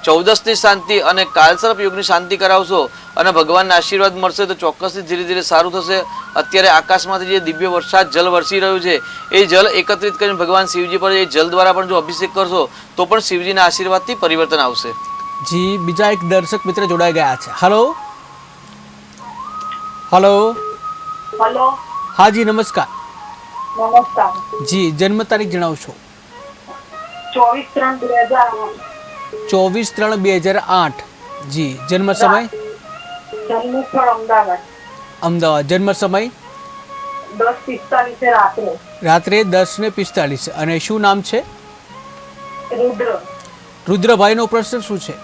14ની શાંતિ અને કાળસર્પ યોગની શાંતિ કરાવશો અને ભગવાનના આશીર્વાદ મળશે તો ચોક્કસથી ધીરે ધીરે સારું થશે. અત્યારે આકાશમાંથી જે દિવ્ય વરસાદ જલ વરસી રહ્યું છે એ જલ એકત્રિત કરીને ભગવાન શિવજી પર એ જલ દ્વારા પણ જો અભિષેક કરશો તો પણ શિવજીના આશીર્વાદથી પરિવર્તન આવશે. જી, બીજા એક દર્શક મિત્ર જોડાઈ ગયા છે. Hello hello. હલો, હા જી, નમસ્કાર. નમસ્કાર. જી જન્મ તારીખ જણાવશો. 24/3/2008. 24/3/2008. જી જન્મ સમય. જન્મ સ્થળ અમદાવાદ. અમદાવાદ. જન્મ સમય 10:45 રાત્રે. રાત્રે 10:45. અને શું નામ છે? રુદ્ર. રુદ્રભાઈનો પ્રશ્ન શું છે?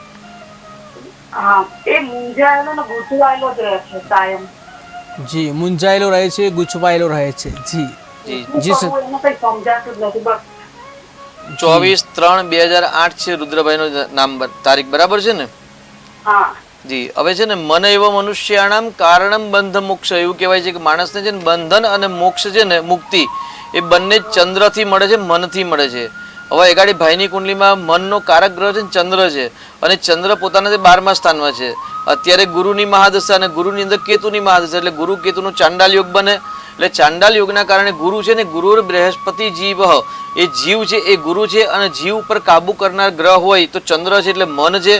હા, એ મૂંઝાયેલો ને ગૂંચવાયેલો જ રહે છે કાયમ. જી મૂંઝાયેલો રહે છે, ગૂંચવાયેલો રહે છે. જી જી જી સર. એને કઈ સમજાતું જ નથી. બસ 24/3/2008 છે રુદ્રભાઈનું નામ તારીખ બરાબર છે ને? હા. જી હવે છે ને મન એવો મનુષ્યાણામ કારણમ બંધ મોક્ષ એવું કહેવાય છે કે માણસને છે ને બંધન અને મોક્ષ છે ને મુક્તિ એ બંને ચંદ્રથી મળે છે, મનથી મળે છે. હવે એગાડી ભાઈની કુંડલીમાં મનનો કારક ગ્રહ છે ને ચંદ્ર છે અને ચંદ્ર પોતાના 12મા સ્થાનમાં છે. અત્યારે ગુરુની મહાદશા અને ગુરુની અંદર કેતુની મહાદશા એટલે ગુરુ કેતુનો ચાંડાલ યોગ બને. એટલે ચાંડાલ યોગના કારણે ગુરુ છે ને ગુરુર બૃહસ્પતિ જીવ એ જીવ છે એ ગુરુ છે અને જીવ ઉપર કાબુ કરનાર ગ્રહ હોય તો ચંદ્ર છે એટલે મન છે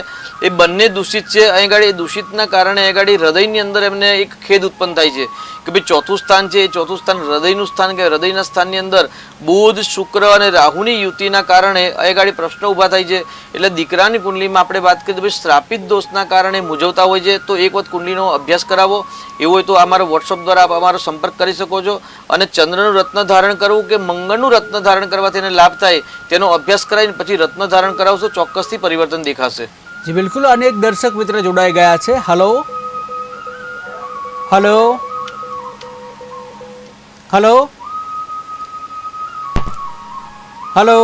એ બંને દૂષિત છે. અહીં ગાડી દૂષિતના કારણે અહીં ગાડી હૃદયની અંદર એમને એક ખેદ ઉત્પન્ન થાય છે કે ભાઈ ચોથું સ્થાન છે એ ચોથું સ્થાન હૃદયનું સ્થાન કે હૃદયના સ્થાનની અંદર બુધ શુક્ર અને રાહુની યુતિના કારણે અહીં ગાડી પ્રશ્ન ઊભા થાય છે. એટલે દીકરાની કુંડલીમાં આપણે વાત કરીએ તો ભાઈ શ્રાપિત દોષના કારણે મૂંઝવતા હોય છે તો એક વખત કુંડલીનો અભ્યાસ કરાવો. એવું હોય તો અમારો વોટ્સઅપ દ્વારા આપ અમારો સંપર્ક કરી શકો છો. અને ચંદ્રનું રત્ન ધારણ કરવું કે મંગળનું રત્ન ધારણ કરવાથી એને લાભ થાય તેનો અભ્યાસ કરાવીને પછી રત્ન ધારણ કરાવશો ચોક્કસથી પરિવર્તન દેખાશે. જી બિલકુલ. અનેક દર્શક મિત્ર જોડાઈ ગયા છે. Hello hello hello hello.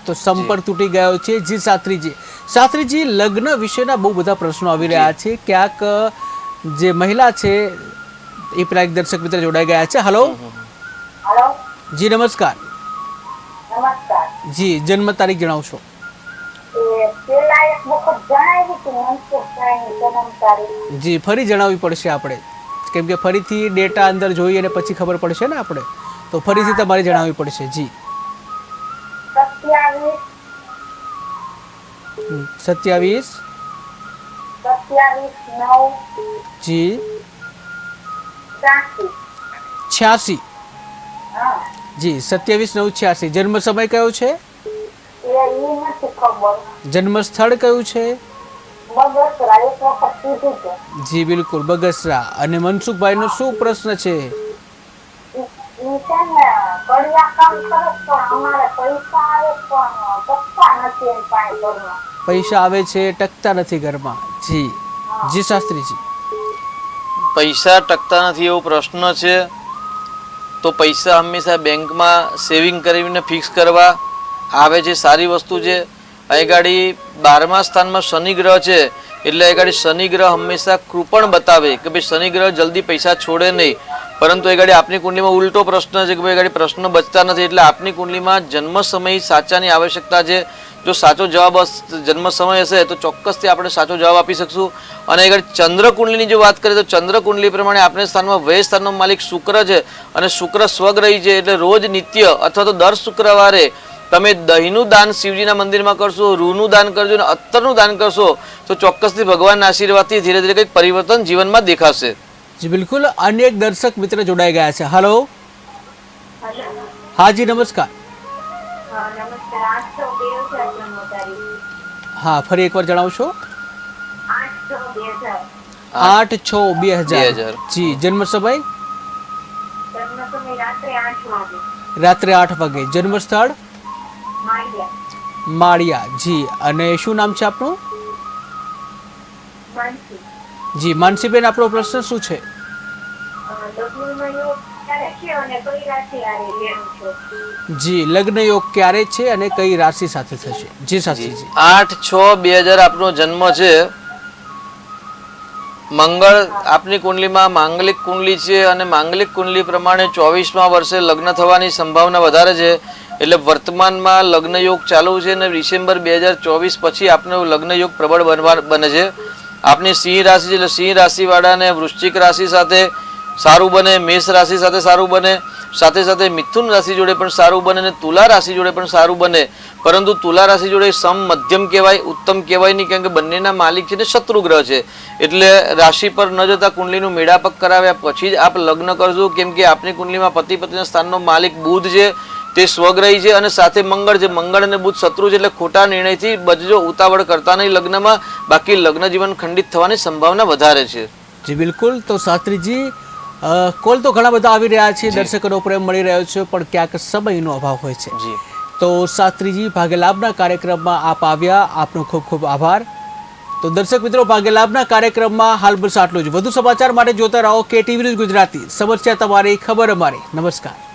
તો સંપર્ક તૂટી ગયો છે. જી શાસ્ત્રીજી. શાસ્ત્રીજી લગ્ન વિશેના બહુ બધા પ્રશ્નો આવી રહ્યા છે. ક્યાંક જે મહિલા છે એ પેલા એક દર્શક મિત્ર જોડાઈ ગયા છે. Hello hello. જી નમસ્કાર. નમસ્કાર. જી જન્મ તારીખ જણાવશો. એ પેલા એક વખત જણાવી હતી મનસુખભાઈની જન્મ તારીખ. જી ફરી જણાવવી પડશે આપણે કેમ કે ફરીથી ડેટા અંદર જોઈ અને પછી ખબર પડશે ને આપણે તો ફરીથી તમારે જણાવવી પડશે. જી 27 9 જી 86. 86 હા. જી 27/9/86. જન્મ સમય કયો છે? એ નથી ખબર. જન્મ સ્થળ કયું છે? બગસરા. એક વખત કીધું છે. જી બિલકુલ બગસરા. અને મનસુખભાઈનો શું પ્રશ્ન છે? ઈ છે ને કડિયા કામ કરે પણ અમારે પૈસા આવે પણ ટકતા નથી એમ પાસે ઘરમાં. પૈસા આવે છે ટકતા નથી ઘરમાં. જી જી શાસ્ત્રીજી. પૈસા ટકતા નથી એવો પ્રશ્ન છે તો પૈસા હંમેશા બેંકમાં સેવિંગ કરીને ફિક્સ કરવા આવે છે સારી વસ્તુ છે. અહીં ગાડી 12મા સ્થાનમાં શનિ ગ્રહ છે એટલે અહીં ગાડી શનિ ગ્રહ હંમેશા કૃપણ બતાવે કે ભાઈ શનિ ગ્રહ જલ્દી પૈસા છોડે નહીં. પરંતુ એ ગાડી આપની કુંડલીમાં ઉલટો પ્રશ્ન છે કે ભાઈ ગાડી પ્રશ્ન બચતા નથી એટલે આપની કુંડલીમાં જન્મ સમય સાચાની આવશ્યકતા છે. જો સાચો જવાબ જન્મ સમય હશે તો ચોક્કસથી આપણે સાચો જવાબ આપી શકશું. અને આગળ ચંદ્ર કુંડલીની જો વાત કરીએ તો ચંદ્ર કુંડલી પ્રમાણે આપણે સ્થાનમાં વ્યય સ્થાનનો માલિક શુક્ર છે અને શુક્ર સ્વગ્રહી છે એટલે રોજ નિત્ય અથવા તો દર શુક્રવારે તમે દહીંનું દાન શિવજીના મંદિરમાં કરશો, રૂનું દાન કરજો અને અત્તરનું દાન કરશો તો ચોક્કસથી ભગવાનના આશીર્વાદથી ધીરે ધીરે કંઈક પરિવર્તન જીવનમાં દેખાશે. જી બિલકુલ. અન્ય એક દર્શક મિત્ર જોડાઈ ગયા છે. હલો હા જી નમસ્કાર. નમસ્કાર. 8/6/2000 જન્મ તારીખ. હા ફરી એકવાર જણાવશો. 8/6/2000. 8/6/2000. જી જન્મ સમય જન્મ સમય રાત્રે 8 વાગે. રાત્રે 8 વાગે. જન્મ સ્થળ માળિયા. માળિયા. જી અને શું નામ છે આપનું? માનસી. જી માનસીબેન આપણો પ્રશ્ન શું છે? લગ્નમાં યોગ ક્યારે છે અને કઈ રાશિ આરે લેવું છે? જી લગ્ન યોગ ક્યારે છે અને કઈ રાશિ સાથે થશે? જી શાસ્ત્રીજી. 8/6/2000 આપનો જન્મ છે. મંગળ આપની કુંડલીમાં માંગલિક કુંડલી છે અને માંગલિક કુંડલી પ્રમાણે 24મા વર્ષે લગ્ન થવાની સંભાવના વધારે છે. એટલે વર્તમાનમાં લગ્ન યોગ ચાલુ છે અને ડિસેમ્બર 2024 પછી આપનો લગ્ન યોગ પ્રબળ બને છે. આપની સિંહ રાશિ એટલે સિંહ રાશિવાળાને વૃશ્ચિક રાશિ સાથે સારું બને, મેષ રાશિ સાથે સારું બને, સાથે સાથે મિથુન રાશિ જોડે પણ સારું બને અને તુલા રાશિ જોડે પણ સારું બને. પરંતુ તુલા રાશિ જોડે સમ મધ્યમ કહેવાય, ઉત્તમ કહેવાય નહીં, કારણ કે બંનેના માલિક છે ને શત્રુ ગ્રહ છે. એટલે રાશિ પર ન જતા કુંડલીનું મેળાપક કરાવ્યા પછી જ આપ લગ્ન કરજો, કેમ કે આપની કુંડલીમાં પતિ પત્નીના સ્થાનનો માલિક બુધ છે, તે સ્વગ્રહી છે અને સાથે મંગળ છે. મંગળ અને બુધ શત્રુ છે, એટલે ખોટા નિર્ણયથી બચજો, ઉતાવળ કરતા નહીં લગ્નમાં, બાકી લગ્ન જીવન ખંડિત થવાની સંભાવના વધારે છે. જી બિલકુલ. તો શાસ્ત્રીજી કોલ તો ઘણા બધા આવી રહ્યા છે, દર્શકોનો પ્રેમ મળી રહ્યો છે, પણ ક્યાંક સમયનો અભાવ હોય છે. જી તો શાસ્ત્રીજી ભાગ્યલાભના કાર્યક્રમમાં આપ આવ્યા, આપનો ખૂબ ખૂબ આભાર. તો દર્શક મિત્રો, ભાગ્યલાભના કાર્યક્રમમાં હાલ બસ આટલું જ. વધુ સમાચાર માટે જોતા રહો KTV ન્યૂઝ ગુજરાતી. સમસ્યા તમારી, ખબર અમારી. નમસ્કાર.